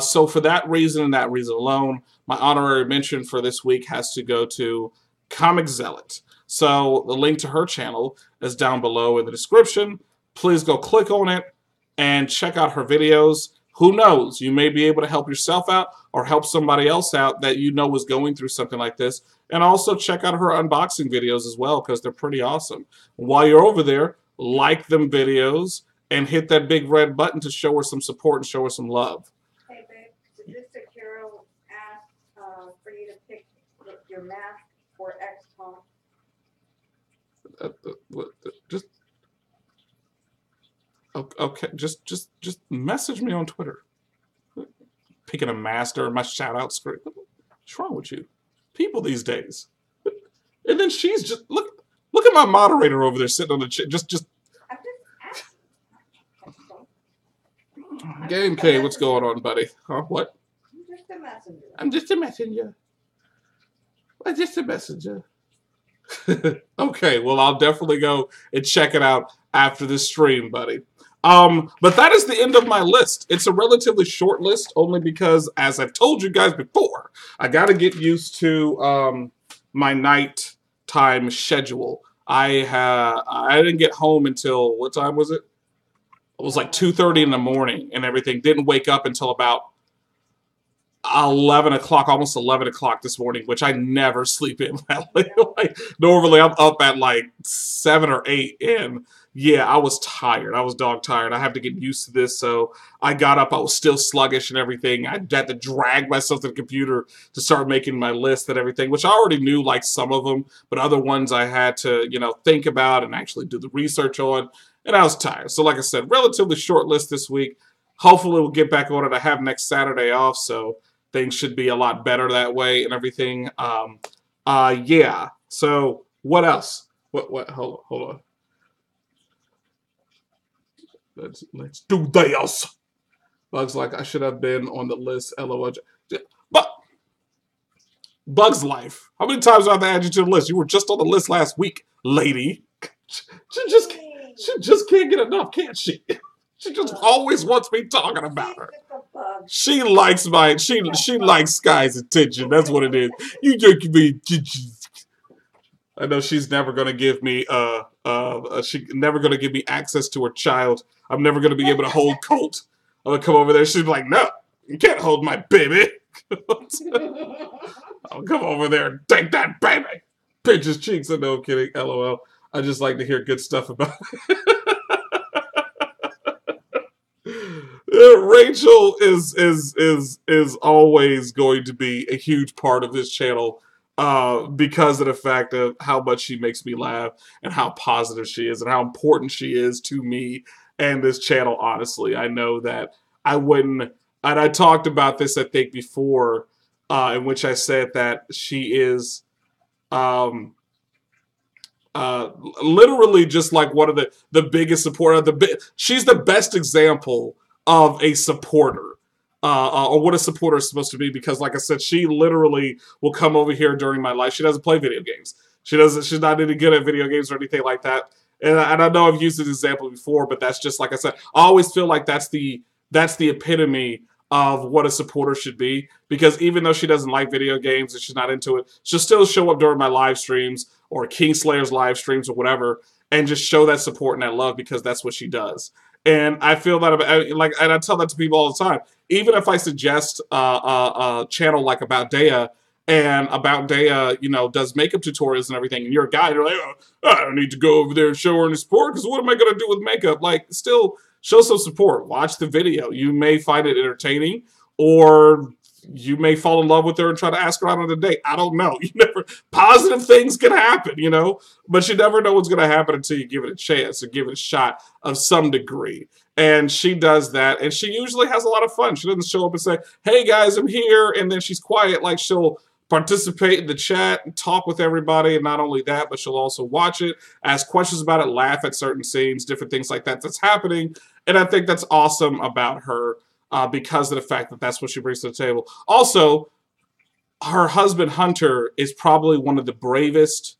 So for that reason and that reason alone, my honorary mention for this week has to go to Comic Zealot. So the link to her channel is down below in the description. Please go click on it and check out her videos. Who knows? You may be able to help yourself out or help somebody else out that you know is going through something like this. And also check out her unboxing videos as well because they're pretty awesome. While you're over there, like them videos and hit that big red button to show her some support and show her some love.
Hey, babe, just a Carol asked for you to pick your mask for XCOM.
Just okay. Just message me on Twitter. Picking a master in my shout out script. What's wrong with you? People these days. And then she's just look at my moderator over there sitting on the chair. Just
I'm just asking.
Game K, what's going on, buddy? Huh? What?
I'm just a messenger.
I'm just a messenger. I'm just a messenger. Okay, well, I'll definitely go and check it out after this stream, buddy. But that is the end of my list. It's a relatively short list, only because, as I've told you guys before, I got to get used to my nighttime schedule. I didn't get home until, what time was it? It was like 2:30 in the morning and everything. Didn't wake up until about 11 o'clock, almost 11 o'clock this morning, which I never sleep in that late. Like, normally I'm up at like 7 or 8, and yeah, I was tired. I was dog tired. I have to get used to this, so I got up. I was still sluggish and everything. I had to drag myself to the computer to start making my list and everything, which I already knew, like some of them, but other ones I had to, you know, think about and actually do the research on, and I was tired. So like I said, relatively short list this week. Hopefully we'll get back on it. I have next Saturday off, so things should be a lot better that way and everything. Yeah. So what else? What? Hold on. Let's do this. Bugs like I should have been on the list. LOL. But Bugs Life. How many times do I have to add you to the list? You were just on the list last week, lady. She just can't get enough, can't she? She just always wants me talking about her. She likes she likes Sky's attention. That's what it is. You just be. I know she's never gonna give me never gonna give me access to her child. I'm never gonna be able to hold Colt. I'm gonna come over there. She's like, no, you can't hold my baby. I'll come over there and take that baby. Pinch his cheeks. No, I'm kidding. LOL. I just like to hear good stuff about it. Rachel is always going to be a huge part of this channel because of the fact of how much she makes me laugh and how positive she is and how important she is to me and this channel. Honestly, I know that I wouldn't, and I talked about this I think before, in which I said that she is literally just like one of the biggest supporter. She's the best example of a supporter, or what a supporter is supposed to be, because like I said, she literally will come over here during my life. She doesn't play video games. She's not any good at video games or anything like that. And I know I've used this example before, but that's just like I said. I always feel like that's the epitome of what a supporter should be. Because even though she doesn't like video games and she's not into it, she'll still show up during my live streams or Kingslayer's live streams or whatever, and just show that support and that love because that's what she does. And I feel that about, like, and I tell that to people all the time. Even if I suggest a channel like About Daya, and About Daya, you know, does makeup tutorials and everything, and you're a guy, and you're like, oh, I don't need to go over there and show her any support, because what am I going to do with makeup? Like, still, show some support. Watch the video. You may find it entertaining, or you may fall in love with her and try to ask her out on a date. I don't know. You never, positive things can happen, you know, but you never know what's going to happen until you give it a chance or give it a shot of some degree. And she does that, and she usually has a lot of fun. She doesn't show up and say, hey guys, I'm here, and then she's quiet. Like, she'll participate in the chat and talk with everybody, and not only that, but she'll also watch it, ask questions about it, laugh at certain scenes, different things like that that's happening. And I think that's awesome about her because of the fact that that's what she brings to the table. Also, her husband Hunter is probably one of the bravest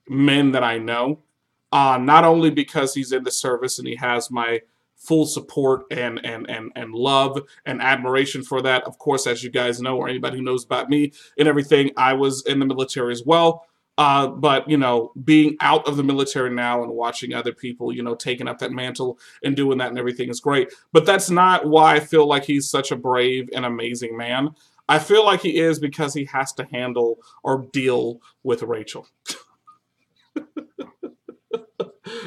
men that I know, not only because he's in the service and he has my full support and love and admiration for that. Of course, as you guys know, or anybody who knows about me and everything, I was in the military as well. But, you know, being out of the military now and watching other people, you know, taking up that mantle and doing that and everything is great. But that's not why I feel like he's such a brave and amazing man. I feel like he is because he has to handle or deal with Rachel.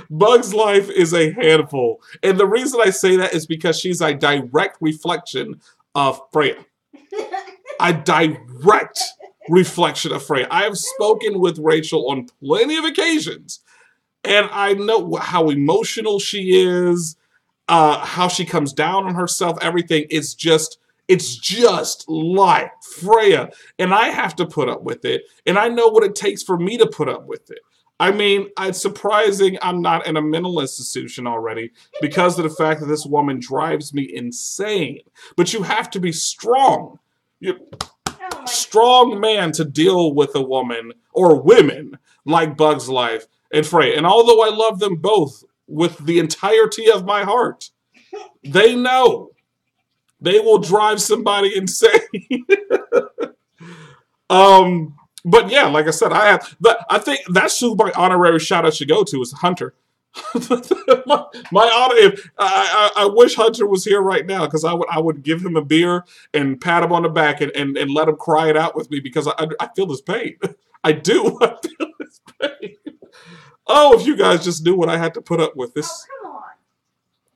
Bug's life is a handful. And the reason I say that is because she's a direct reflection of Freya. A direct reflection of Freya. I have spoken with Rachel on plenty of occasions, and I know how emotional she is, how she comes down on herself, everything. It's just like Freya. And I have to put up with it, and I know what it takes for me to put up with it. I mean, it's surprising I'm not in a mental institution already because of the fact that this woman drives me insane. But you have to be strong. Strong man to deal with a woman or women like Bug's life and Freya. And although I love them both with the entirety of my heart, they know they will drive somebody insane. But yeah, like I said, I think that's who my honorary shout out should go to is Hunter. my honor, I wish Hunter was here right now because I would give him a beer and pat him on the back and let him cry it out with me because I feel his pain. I do. I feel his pain. Oh, if you guys just knew what I had to put up with this.
Oh, come on.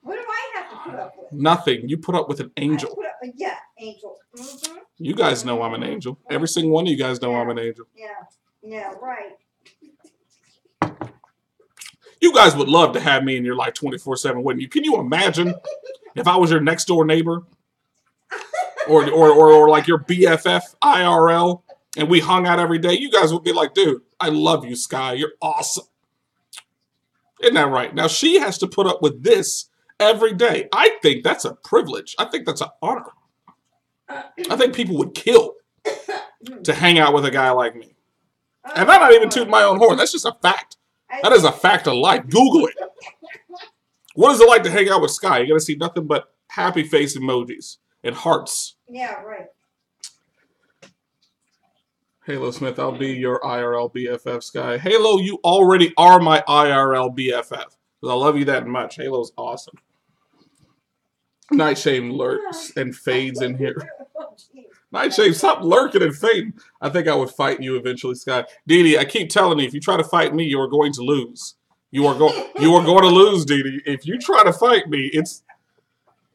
What do I have to put up with?
Nothing. You put up with an angel.
Yeah, angel. Mm-hmm.
You guys know I'm an angel. Every single one of you guys know I'm an angel.
Yeah, right.
You guys would love to have me in your life 24/7, wouldn't you? Can you imagine if I was your next door neighbor? Or like your BFF IRL and we hung out every day? You guys would be like, dude, I love you, Sky. You're awesome. Isn't that right? Now she has to put up with this every day. I think that's a privilege. I think that's an honor. I think people would kill to hang out with a guy like me. And I'm not even tooting my own horn. That's just a fact. That is a fact of life. Google it. What is it like to hang out with Sky? You're going to see nothing but happy face emojis and hearts.
Yeah, right.
Halo Smith, I'll be your IRL BFF, Sky. Halo, you already are my IRL BFF. Because I love you that much. Halo's awesome. Nightshade lurks and fades in here. Nightshade, stop lurking and fading. I think I would fight you eventually, Sky. Dee, I keep telling you, if you try to fight me, you are going to lose. You are going to lose, Dee. If you try to fight me, it's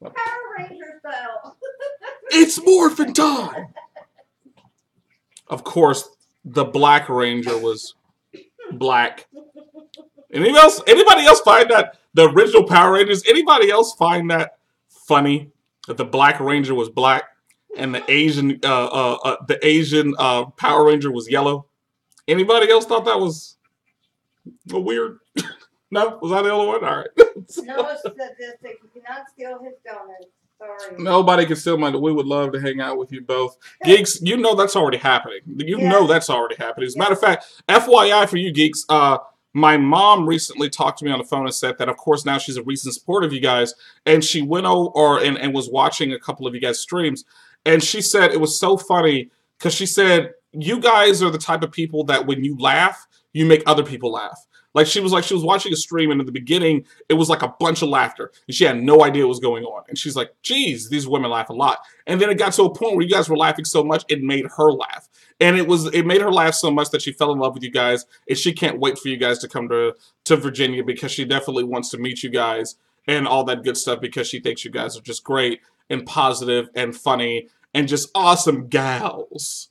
Power Ranger style.
It's morphin' time. Of course, the Black Ranger was black. Anybody else find that the original Power Rangers? Anybody else find that funny that the Black Ranger was black and the Asian Power Ranger was yellow? Anybody else thought that was weird? No, was I the only one? All right.
No statistic. You cannot steal his donuts. Sorry.
Nobody can steal mine. We would love to hang out with you both. Geeks, you know that's already happening. You know that's already happening. As a matter of fact, FYI for you geeks, My mom recently talked to me on the phone and said that, of course, now she's a recent supporter of you guys, and she went over and was watching a couple of you guys' streams, and she said it was so funny because she said you guys are the type of people that when you laugh, you make other people laugh. Like she was watching a stream, and in the beginning, it was like a bunch of laughter, and she had no idea what was going on. And she's like, geez, these women laugh a lot. And then it got to a point where you guys were laughing so much, it made her laugh. And it made her laugh so much that she fell in love with you guys, and she can't wait for you guys to come to Virginia because she definitely wants to meet you guys and all that good stuff because she thinks you guys are just great and positive and funny and just awesome gals.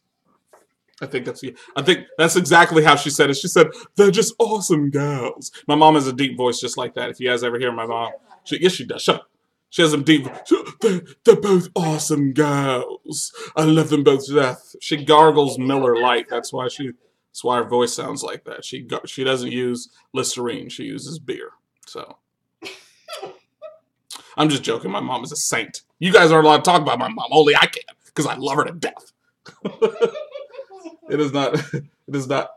I think that's exactly how she said it. She said, they're just awesome gals. My mom has a deep voice just like that. If you guys ever hear my mom. Yes, she does. Shut up. She has a deep they're both awesome gals. I love them both to death. She gargles Miller Lite. That's why her voice sounds like that. She doesn't use Listerine. She uses beer. So I'm just joking. My mom is a saint. You guys aren't allowed to talk about my mom. Only I can, because I love her to death. It is not.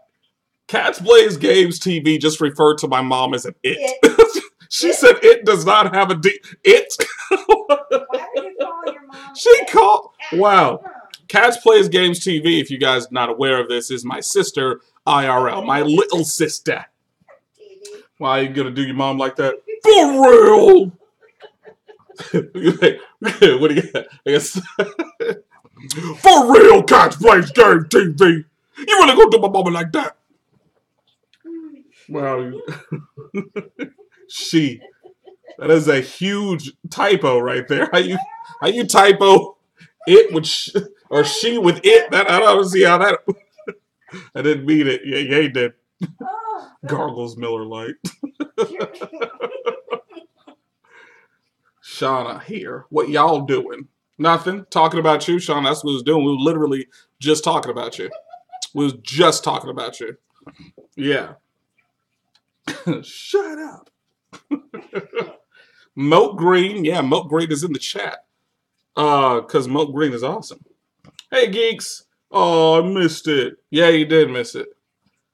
Cats Plays Games TV just referred to my mom as an it. She said it does not have a D. It.
Why would you call your mom?
She called. Wow. Cats Plays Games TV, if you guys are not aware of this, is my sister IRL, my little sister. Why are you gonna do your mom like that? For real. What do you got? I guess. For real, Cats Plays Game TV. You really gonna do my mama like that? Wow. That is a huge typo right there. How you typo it with or she with it? That I don't see how that. I didn't mean it. Yeah, you did. Gargles Miller Lite. Shauna here. What y'all doing? Nothing. Talking about you, Shauna. That's what we was doing. We were literally just talking about you. We was just talking about you. Yeah. Shut up. Moat Green. Yeah, Moat Green is in the chat. Because Moat Green is awesome. Hey, geeks. Oh, I missed it. Yeah, you did miss it.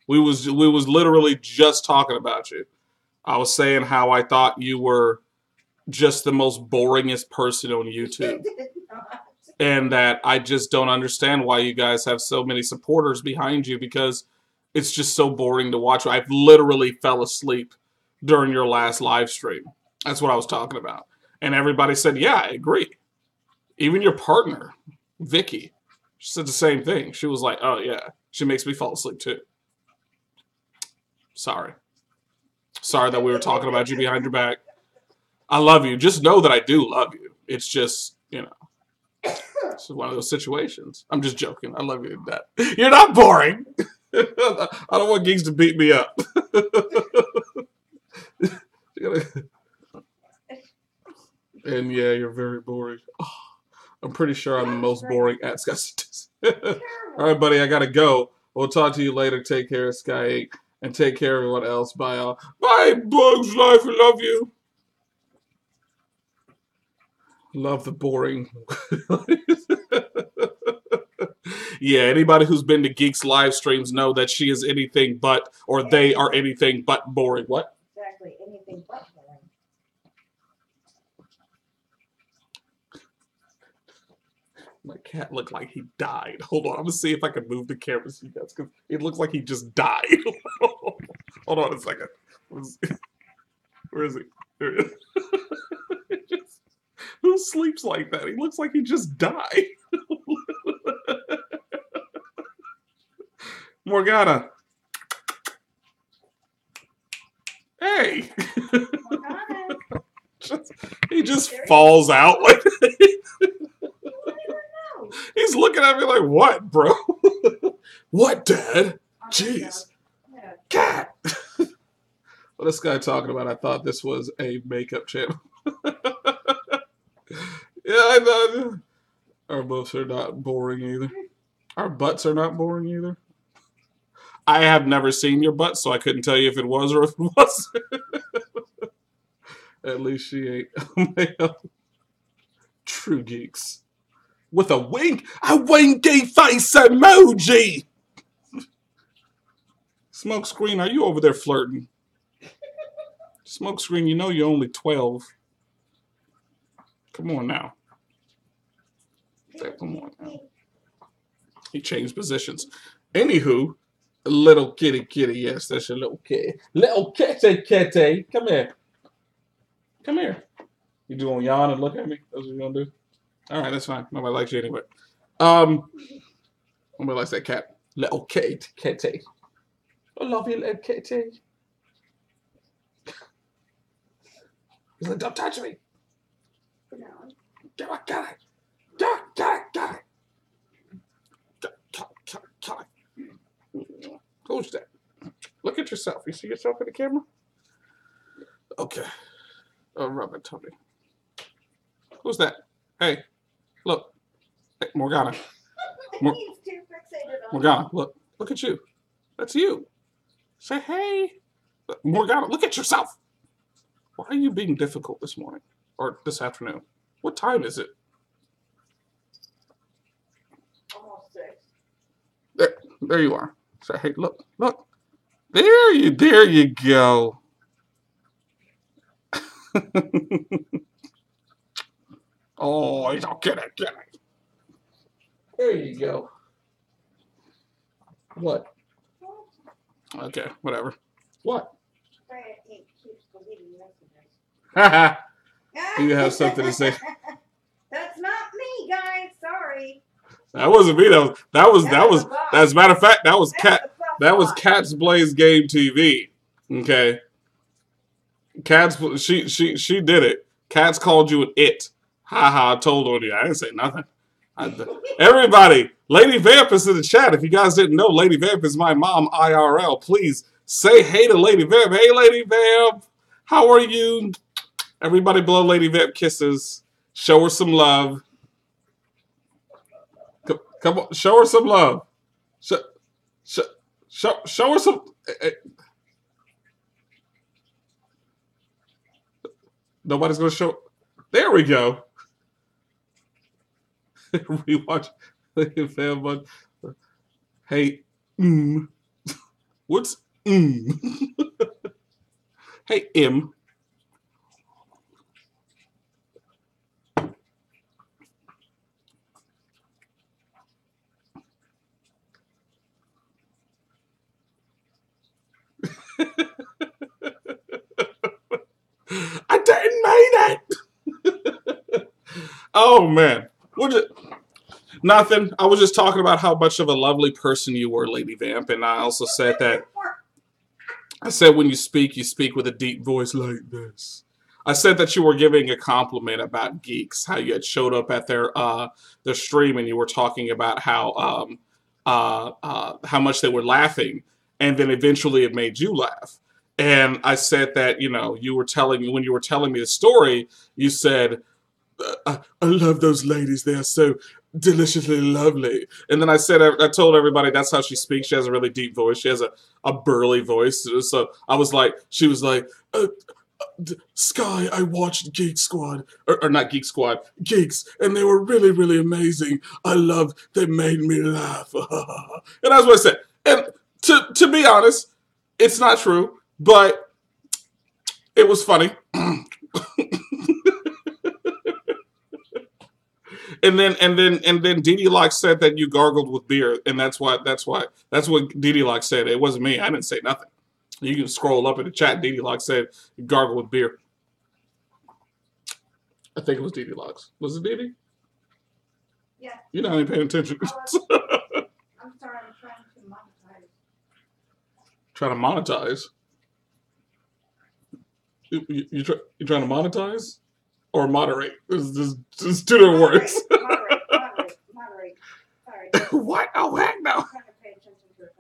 We was literally just talking about you. I was saying how I thought you were just the most boringest person on YouTube. And that I just don't understand why you guys have so many supporters behind you because it's just so boring to watch. I've literally fell asleep during your last live stream. That's what I was talking about. And everybody said, yeah, I agree. Even your partner, Vicky, she said the same thing. She was like, oh, yeah, she makes me fall asleep too. Sorry. Sorry that we were talking about you behind your back. I love you. Just know that I do love you. It's just, you know, it's one of those situations. I'm just joking. I love you to death. You're not boring. I don't want geeks to beat me up. And yeah, you're very boring. Oh, I'm pretty sure I'm the most boring at Sky. All right, buddy, I gotta go. We'll talk to you later. Take care, Sky 8, and take care of everyone else. Bye, all. Bye, Bugs Life. I love you. Love the boring. Yeah, anybody who's been to Geeks live streams know that she is anything but, or they are anything but boring. What?
Exactly, anything but boring.
My cat looked like he died. Hold on, I'm gonna see if I can move the camera so you guys, because it looks like he just died. Hold on a second. Where is he? There he is. Who sleeps like that? He looks like he just died. Morgana. Hey.
Morgana.
He just falls out like he's looking at me like, what, bro? What, Dad? Jeez. Cat. What is this guy talking about? I thought this was a makeup channel. Yeah, I know. Our butts are not boring either. Our butts are not boring either. I have never seen your butt, so I couldn't tell you if it was or if it wasn't. At least she ain't. True geeks. With a winky face emoji. Smokescreen, are you over there flirting? Smokescreen, you know you're only 12. Come on now. Come on now. He changed positions. Anywho, little kitty. Yes, that's your little kitty. Little kitty. Come here. Come here. You gonna yawn and look at me? That's what you're gonna do? All right, that's fine. Nobody likes you anyway. Nobody likes that cat. Little kitty. I love you, little kitty. He's like, don't touch me.
No.
Got it. Who's that? Look at yourself. You see yourself in the camera? Okay. Oh, rub it, Tony. Who's that? Hey, look. Hey, Morgana.
He's too fixated on
Morgana, look at you. That's you. Say hey. Morgana, look at yourself. Why are you being difficult this morning? Or this afternoon? What time is it?
almost 6.
There you are. Say, hey, look. There you go. Oh, he's all get it. There you go. What? Okay, whatever. What?
Fred keeps deleting messages.
Haha. You have something to say.
That's not me, guys. Sorry.
That wasn't me. That was. As a matter of fact, that was Cat. That was Cat's Blaze Game TV. Okay. Cat's. She did it. Cat's called you an it. Haha. I told on you. I didn't say nothing. Everybody, Lady Vamp is in the chat. If you guys didn't know, Lady Vamp is my mom IRL. Please say hey to Lady Vamp. Hey, Lady Vamp. How are you? Everybody blow Lady Vamp kisses. Show her some love. Come on, show her some love. Show her some. Nobody's gonna show. There we go. Rewatch Fan Bun. Hey, what's Hey, I didn't mean it. Oh man. Nothing. I was just talking about how much of a lovely person you were, Lady Vamp, and I also said that. I said when you speak with a deep voice like this. I said that you were giving a compliment about geeks, how you had showed up at their stream and you were talking about how much they were laughing, and then eventually it made you laugh. And I said that when you were telling me the story, you said, I love those ladies. They are so deliciously lovely. And then I told everybody that's how she speaks. She has a really deep voice. She has a burly voice. So I was like, she was like, Sky, I watched Geek Squad, or not Geek Squad, Geeks, and they were really, really amazing. They made me laugh. And that's what I said. And to be honest, it's not true, but it was funny. And then DDLocks said that you gargled with beer, and that's what DDLocks said. It wasn't me. I didn't say nothing. You can scroll up in the chat. DDLocks said you gargled with beer. I think it was DDLocks. Was it DD?
Yeah.
You're not even paying attention.
I'm sorry. I'm trying to monetize.
Trying to monetize? You trying to monetize? Or moderate? There's two different words.
Moderate. Sorry.
What? Oh, heck no.
I'm trying to pay attention to it.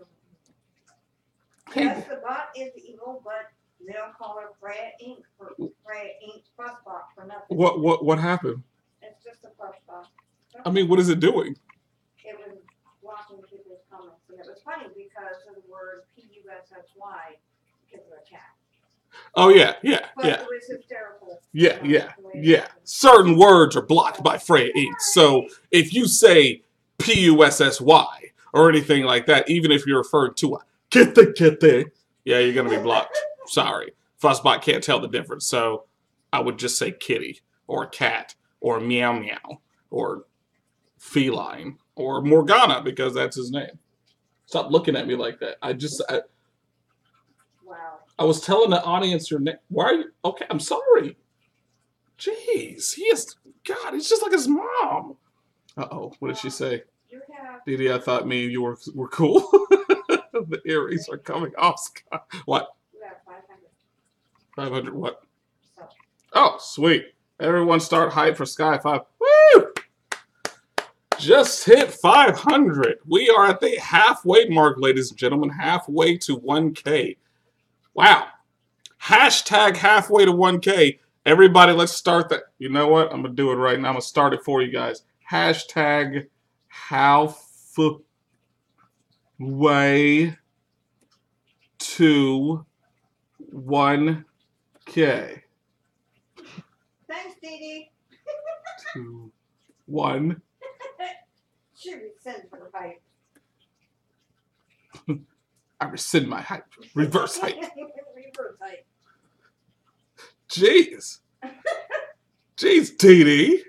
Yes, the bot is evil, but they don't call her Freya Inc. Fuss bot for nothing.
What happened?
It's just a fuss bot.
I mean, what is it doing?
It was watching people's comments, and it was funny because of the word PUSSY because of a cat.
Oh yeah.
But it was hysterical.
Yeah. Certain words are blocked by Freya Inc. So if you say PUSSY or anything like that, even if you're referring to a Kitty. Yeah, you're gonna be blocked. Sorry. Fuzzbot can't tell the difference, so I would just say kitty, or cat, or meow meow, or feline, or Morgana, because that's his name. Stop looking at me like that.
Wow.
I was telling the audience your name. Why are you? Okay, I'm sorry. Jeez, God, he's just like his mom. Uh-oh, what did she say?
You have.
Didi, I thought me and you were cool. The earrings are coming off, Scott. What?
You have 500.
500 what?
So.
Oh, sweet. Everyone start hype for Sky 5. Woo! Just hit 500. We are at the halfway mark, ladies and gentlemen. Halfway to 1K. Wow. Hashtag halfway to 1K. Everybody, let's start that. You know what? I'm going to do it right now. I'm going to start it for you guys. Hashtag halfway to 1K.
Thanks, Didi.
2, 1.
Should be sent for the hype.
I rescind my hype. Reverse hype.
Reverse hype.
Jeez. Jeez, Didi.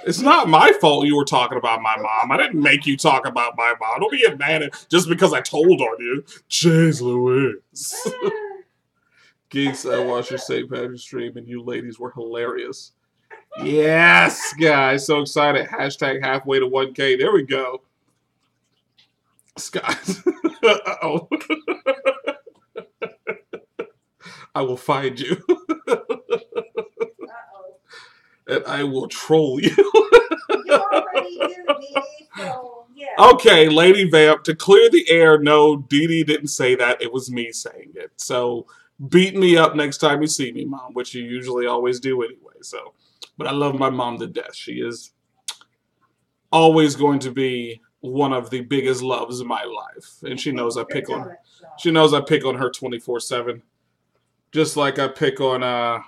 It's not my fault you were talking about my mom. I didn't make you talk about my mom. Don't be mad at just because I told on you. Jeez Louise. Geeks, I watched your St. Patrick's stream and you ladies were hilarious. Yes, guys. So excited. Hashtag halfway to 1K. There we go. Scott. Uh-oh. I will find you.
Uh-oh.
And I will troll you.
You already do, Didi, so yeah.
Okay, Lady Vamp, to clear the air, no, Didi didn't say that. It was me saying it. So beat me up next time you see me, Mom, which you usually always do anyway. So, but I love my mom to death. She is always going to be one of the biggest loves in my life. And she knows I pick on her. She knows I pick on her 24/7. Just like I pick on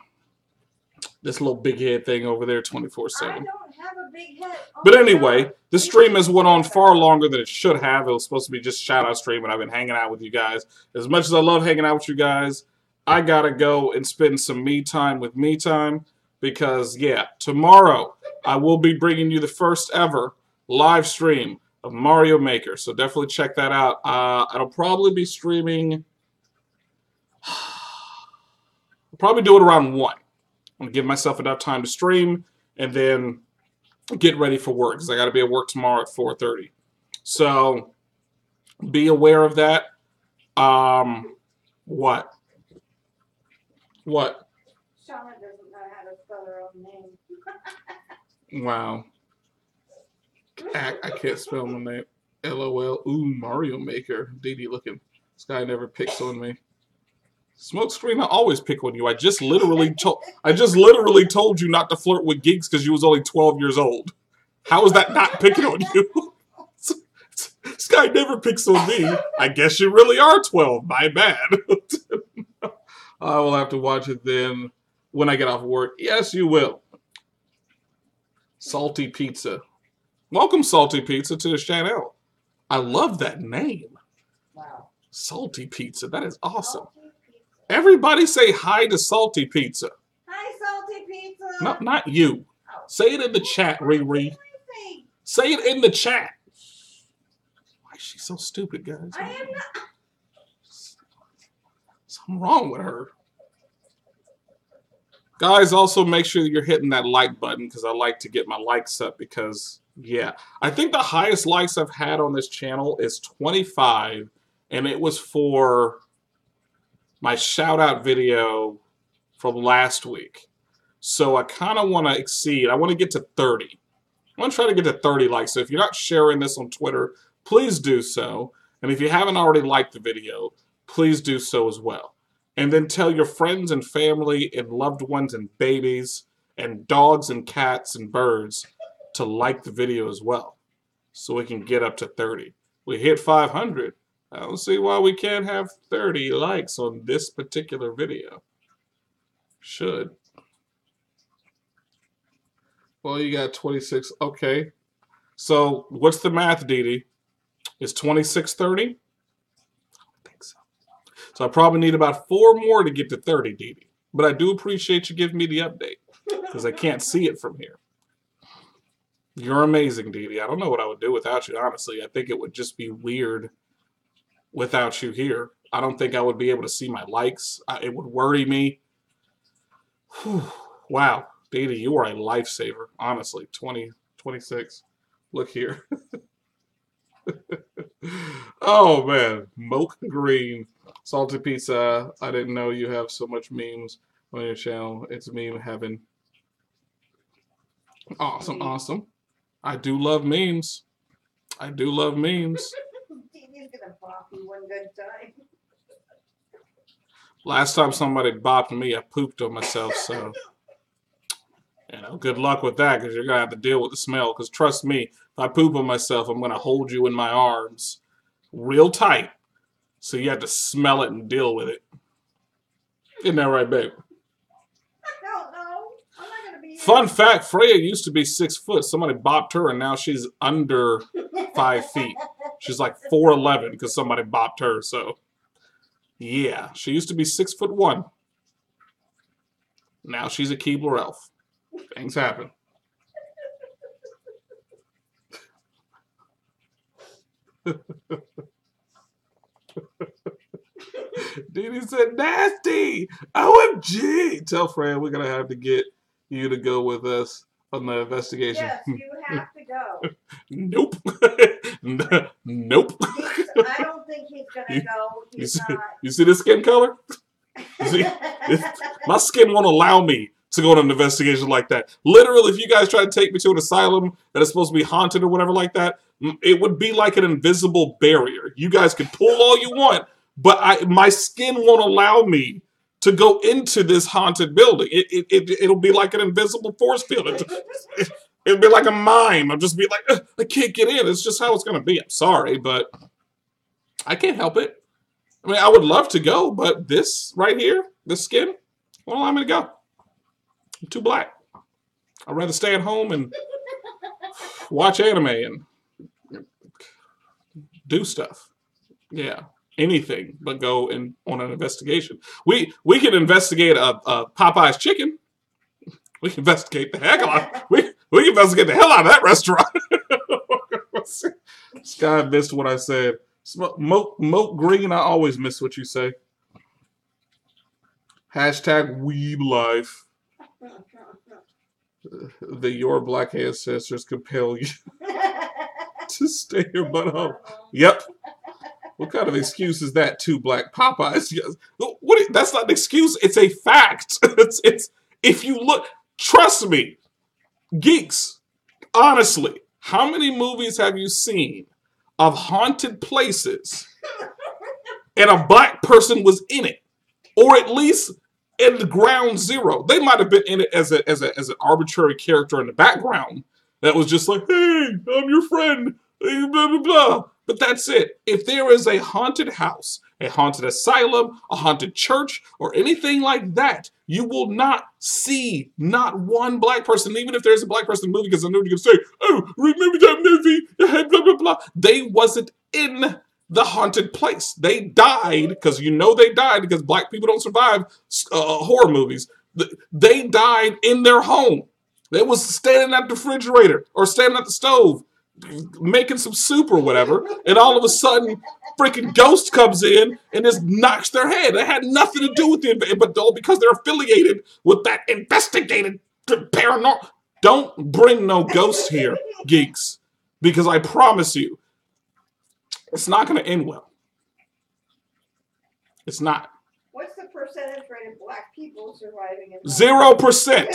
this little big head thing over there 24/7.
I don't have a big head. Oh,
But anyway, the stream has went on far longer than it should have. It was supposed to be just shout out stream, and I've been hanging out with you guys. As much as I love hanging out with you guys, I gotta go and spend some me time with me time because yeah, tomorrow I will be bringing you the first ever live stream of Mario Maker. So definitely check that out. I'll probably be streaming. I'll probably do it around 1. I'm gonna give myself enough time to stream and then get ready for work because I got to be at work tomorrow at 4:30. So be aware of that. What? What?
Shauna doesn't know how to spell her own name.
Wow. I can't spell my name. LOL. Ooh, Mario Maker. Didi looking. This guy never picks on me. Smokescreen, I always pick on you. I just literally told you not to flirt with geeks because you was only 12 years old. How is that not picking on you? This guy never picks on me. I guess you really are 12. My bad. I will have to watch it then when I get off work. Yes, you will. Salty Pizza. Welcome, Salty Pizza, to the channel. I love that name.
Wow.
Salty Pizza. That is awesome.
Salty pizza.
Everybody say hi to Salty Pizza.
Hi, Salty Pizza.
No, not you.
Oh.
Say it in the chat, Riri. Say it in the chat. Why is she so stupid, guys?
I am not.
Something wrong with her. Guys, also make sure you're hitting that like button because I like to get my likes up because, yeah. I think the highest likes I've had on this channel is 25, and it was for my shout-out video from last week. So I kind of want to exceed. I want to get to 30. I want to try to get to 30 likes. So if you're not sharing this on Twitter, please do so. And if you haven't already liked the video, please do so as well. And then tell your friends and family and loved ones and babies and dogs and cats and birds to like the video as well so we can get up to 30. We hit 500. I don't see why we can't have 30 likes on this particular video. Should. Well, you got 26. Okay. So what's the math, Didi? Is 26 30? think so. So I probably need about 4 more to get to 30, Dee Dee. But I do appreciate you giving me the update because I can't see it from here. You're amazing, Dee Dee. I don't know what I would do without you, honestly. I think it would just be weird without you here. I don't think I would be able to see my likes. It would worry me. Whew. Wow. Dee Dee, you are a lifesaver, honestly. 26. Look here. Oh, man. Mocha Green. Salted Pizza. I didn't know you have so much memes on your channel. It's meme heaven. Awesome, awesome. I do love memes. I do love memes.
He's gonna bop you one good time.
Last time somebody bopped me, I pooped on myself, so you know, good luck with that because you're gonna have to deal with the smell. Because trust me, if I poop on myself, I'm gonna hold you in my arms real tight, so you have to smell it and deal with it. Isn't that right, babe? Fun fact, Freya used to be 6 foot. Somebody bopped her, and now she's under 5 feet. She's like 4'11" because somebody bopped her. So, yeah, she used to be 6'1". Now she's a Keebler elf. Things happen. Dee Dee said, nasty! OMG! Tell Freya we're going to have to get you to go with us on the investigation.
Yes, you have to go.
Nope. Nope.
I don't think he's gonna go.
You see this skin color? You see, my skin won't allow me to go on an investigation like that. Literally, if you guys try to take me to an asylum that is supposed to be haunted or whatever like that, it would be like an invisible barrier. You guys can pull all you want, but my skin won't allow me to go into this haunted building. It'll be like an invisible force field. It'll be like a mime. I'll just be like, I can't get in. It's just how it's going to be. I'm sorry, but I can't help it. I mean, I would love to go, but this right here, this skin, won't allow me to go. I'm too black. I'd rather stay at home and watch anime and do stuff. Yeah. Anything but go on an investigation. We can investigate a Popeye's chicken. We can investigate the heck out of we can investigate the hell out of that restaurant. Sky missed what I said. Moat Green, I always miss what you say. Hashtag Weeb Life. Your black ancestors compel you to stay your butt home. Yep. What kind of excuse is that? 2 black Popeyes? That's not an excuse. It's a fact. It's if you look, trust me, geeks. Honestly, how many movies have you seen of haunted places and a black person was in it, or at least in the ground zero? They might have been in it as an arbitrary character in the background that was just like, "Hey, I'm your friend." Blah blah blah. But that's it. If there is a haunted house, a haunted asylum, a haunted church, or anything like that, you will not see not one black person, even if there's a black person in the movie, because I know you're going to say, oh, remember that movie? Blah, blah, blah. They wasn't in the haunted place. They died, because you know they died, because black people don't survive horror movies. They died in their home. They was standing at the refrigerator or standing at the stove, making some soup or whatever, and all of a sudden, freaking ghost comes in and just knocks their head. It had nothing to do with the but all because they're affiliated with that investigated paranormal. Don't bring no ghosts here, geeks, because I promise you, it's not going to end well. It's not.
What's the percentage rate of black people surviving?
0%.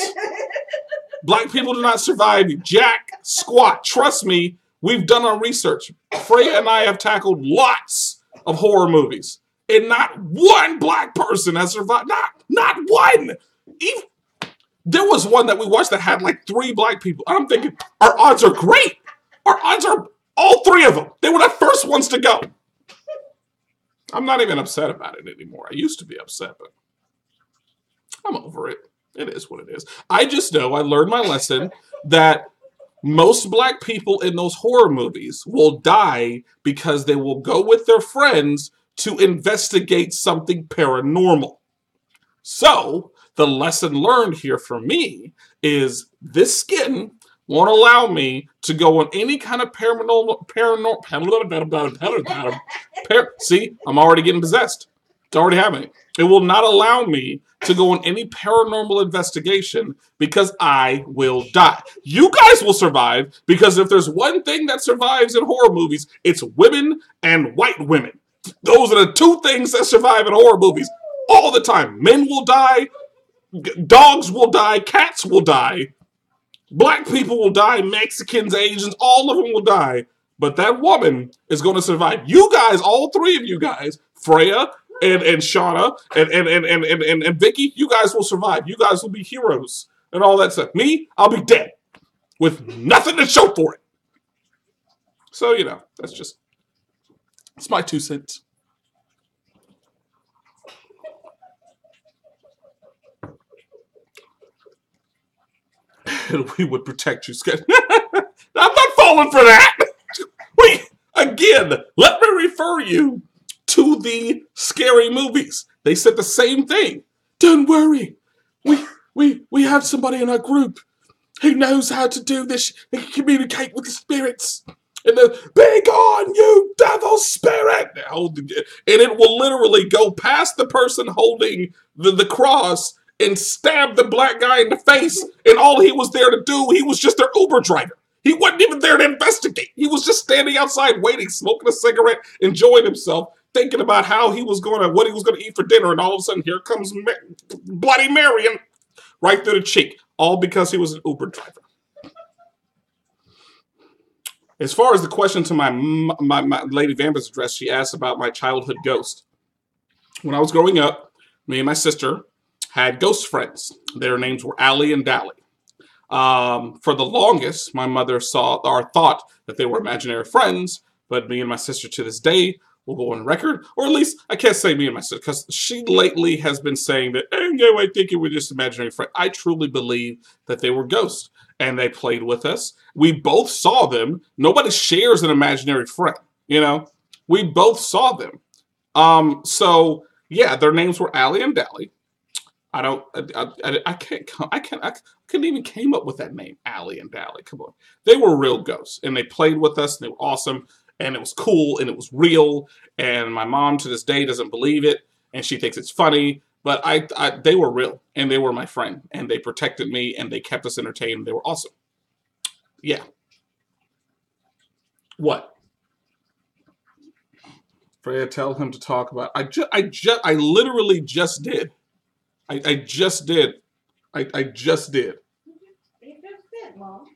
Black people do not survive jack squat. Trust me, we've done our research. Freya and I have tackled lots of horror movies, and not one black person has survived. Not one. Even, there was one that we watched that had like 3 black people. And I'm thinking, our odds are great. Our odds are all 3 of them. They were the first ones to go. I'm not even upset about it anymore. I used to be upset, but I'm over it. It is what it is. I just know I learned my lesson that most black people in those horror movies will die because they will go with their friends to investigate something paranormal. So, the lesson learned here for me is this skin won't allow me to go on any kind of see, I'm already getting possessed. It's already happening. It will not allow me to go on any paranormal investigation because I will die. You guys will survive because if there's one thing that survives in horror movies, it's women and white women. Those are the two things that survive in horror movies all the time. Men will die, dogs will die, cats will die. Black people will die, Mexicans, Asians, all of them will die. But that woman is going to survive. You guys, all three of you guys, Freya and Shauna and Vicky, you guys will survive. You guys will be heroes and all that stuff. Me, I'll be dead with nothing to show for it. So, you know, it's my 2 cents. And we would protect you, Scott. I'm not falling for that. Wait, again, let me refer you to the scary movies. They said the same thing. Don't worry. We have somebody in our group who knows how to do this. They can communicate with the spirits. And then, be gone, you devil spirit! And it will literally go past the person holding the cross and stab the black guy in the face, and all he was there to do, he was just their Uber driver. He wasn't even there to investigate. He was just standing outside waiting, smoking a cigarette, enjoying himself, thinking about what he was going to eat for dinner, and all of a sudden, here comes Bloody Mary and right through the cheek, all because he was an Uber driver. As far as the question to my Lady Vampus address, she asked about my childhood ghost. When I was growing up, me and my sister had ghost friends. Their names were Allie and Dally. For the longest, my mother thought that they were imaginary friends, but me and my sister to this day will go on record, or at least I can't say me and my sister, because she lately has been saying that, no, I think it was just imaginary friends. I truly believe that they were ghosts, and they played with us. We both saw them. Nobody shares an imaginary friend, you know? We both saw them. So, yeah, their names were Allie and Dally. I couldn't even came up with that name, Allie and Dally. Come on. They were real ghosts, and they played with us, and they were awesome, and it was cool, and it was real, and my mom to this day doesn't believe it, and she thinks it's funny, but they were real, and they were my friend, and they protected me, and they kept us entertained, and they were awesome. Yeah. What? Freya, tell him to talk about. I literally just did. I just did. I just did.
You just did, Mom.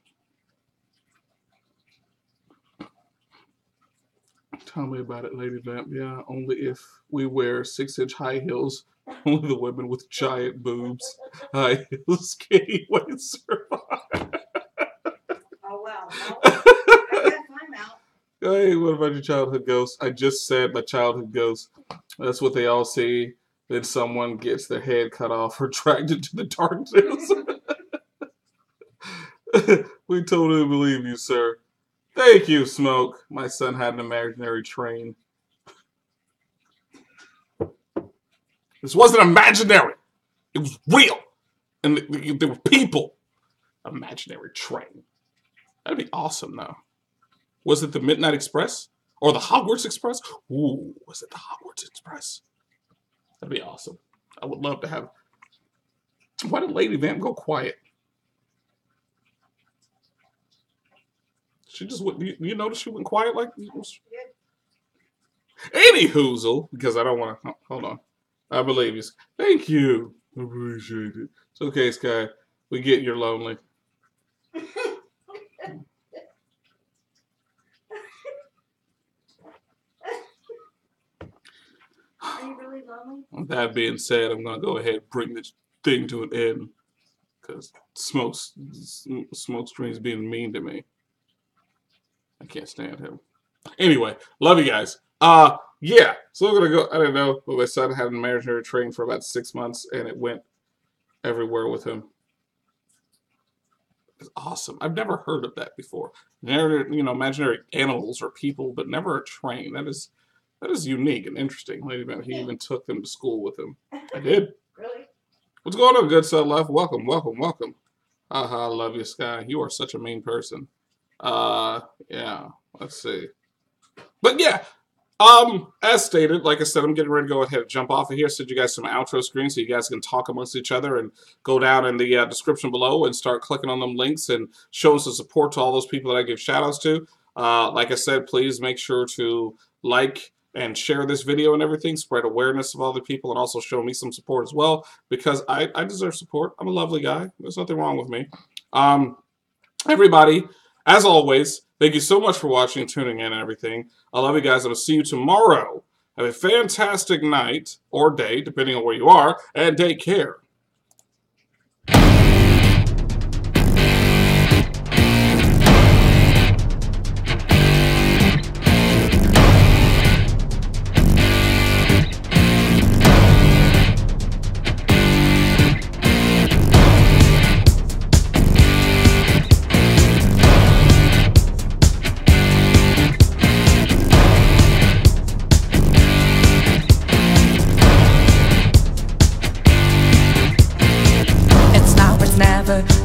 Tell me about it, Lady Vamp. Yeah, only if we wear 6-inch high heels. Only the women with giant boobs. High heels, skinny waist survive.
Oh, well. I guess I'm out.
Hey, what about your childhood ghost? I just said my childhood ghost. That's what they all see. Then someone gets their head cut off or dragged into the darkness. We totally believe you, sir. Thank you, Smoke. My son had an imaginary train. This wasn't imaginary. It was real. And there were people. Imaginary train. That'd be awesome, though. Was it the Midnight Express? Or the Hogwarts Express? Ooh, was it the Hogwarts Express? That'd be awesome. I would love to have... Why did Lady Vamp go quiet? She just went... You notice she went quiet like... Any hoozle, because I don't want to... Hold on. I believe you. Thank you. I appreciate it. It's okay, Sky. We get you're lonely.
Are you really lonely?
That being said, I'm going to go ahead and bring this thing to an end. Because Smokescreen's being mean to me. I can't stand him. Anyway, love you guys. Yeah. So we're going to go, I don't know, but my son had an imaginary train for about 6 months, and it went everywhere with him. It's awesome. I've never heard of that before. Never, imaginary animals or people, but never a train. That is That is unique and interesting. He even took them to school with him. I did.
Really?
What's going on, good sir left? Welcome, welcome, welcome. Haha, love you, Sky. You are such a mean person. Yeah. Let's see. But yeah, as stated, like I said, I'm getting ready to go ahead and jump off of here. Send you guys some outro screens so you guys can talk amongst each other, and go down in the description below and start clicking on them links and showing some support to all those people that I give shout outs to. Like I said, please make sure to like and share this video and everything, spread awareness of other people, and also show me some support as well, because I deserve support. I'm a lovely guy. There's nothing wrong with me. Everybody, as always, thank you so much for watching and tuning in and everything. I love you guys. I will see you tomorrow. Have a fantastic night or day, depending on where you are, and take care.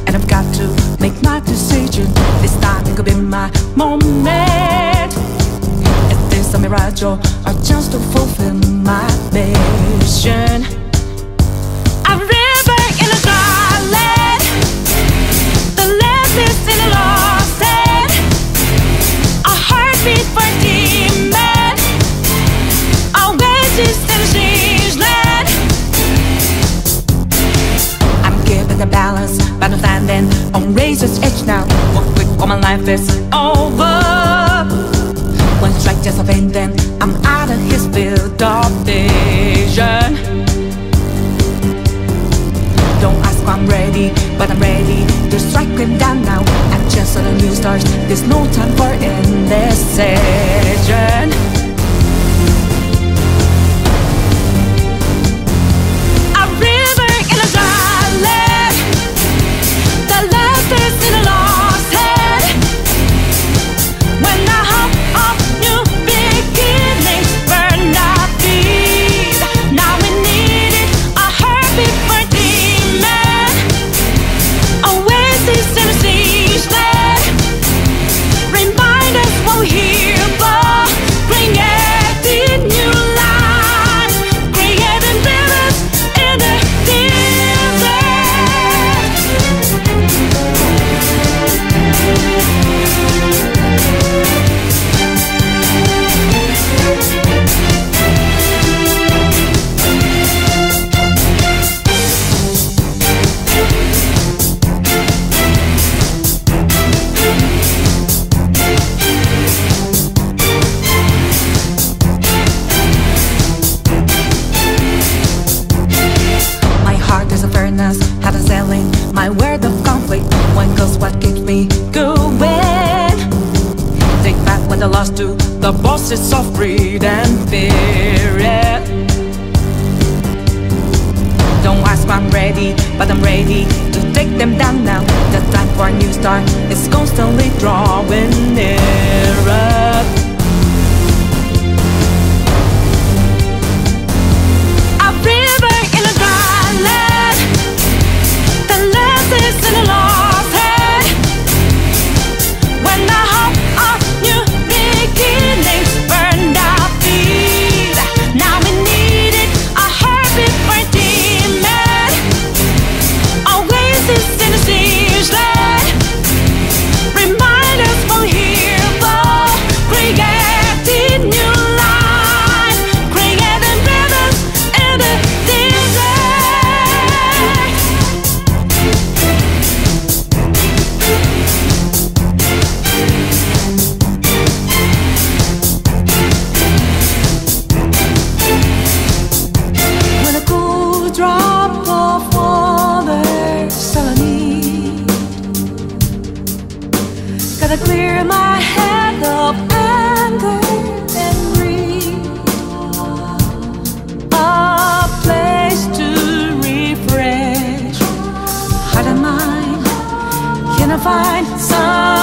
And I've got to make my decision. This time could be my moment. Is this a mirage or a chance to fulfill my mission? A river in a dry land, the land is in a lost land. A heartbeat for a demon, oasis in a strange land. I'm giving the balance, but I'm standing on razor's edge now. One quick, all my life is over. One strike, just a pain, then I'm out of his field of vision. Don't ask if I'm ready, but I'm ready to strike him down now. I'm just on a new stars, there's no time for indecision. Had a selling my word of conflict. One goes what keeps me going. Take back what I lost to the bosses of greed and fear. Don't ask if I'm ready, but I'm ready to take them down now. The time for a new start is constantly drawing nearer. Gotta clear my head of anger and greed. A place to refresh heart and mind. Can I find some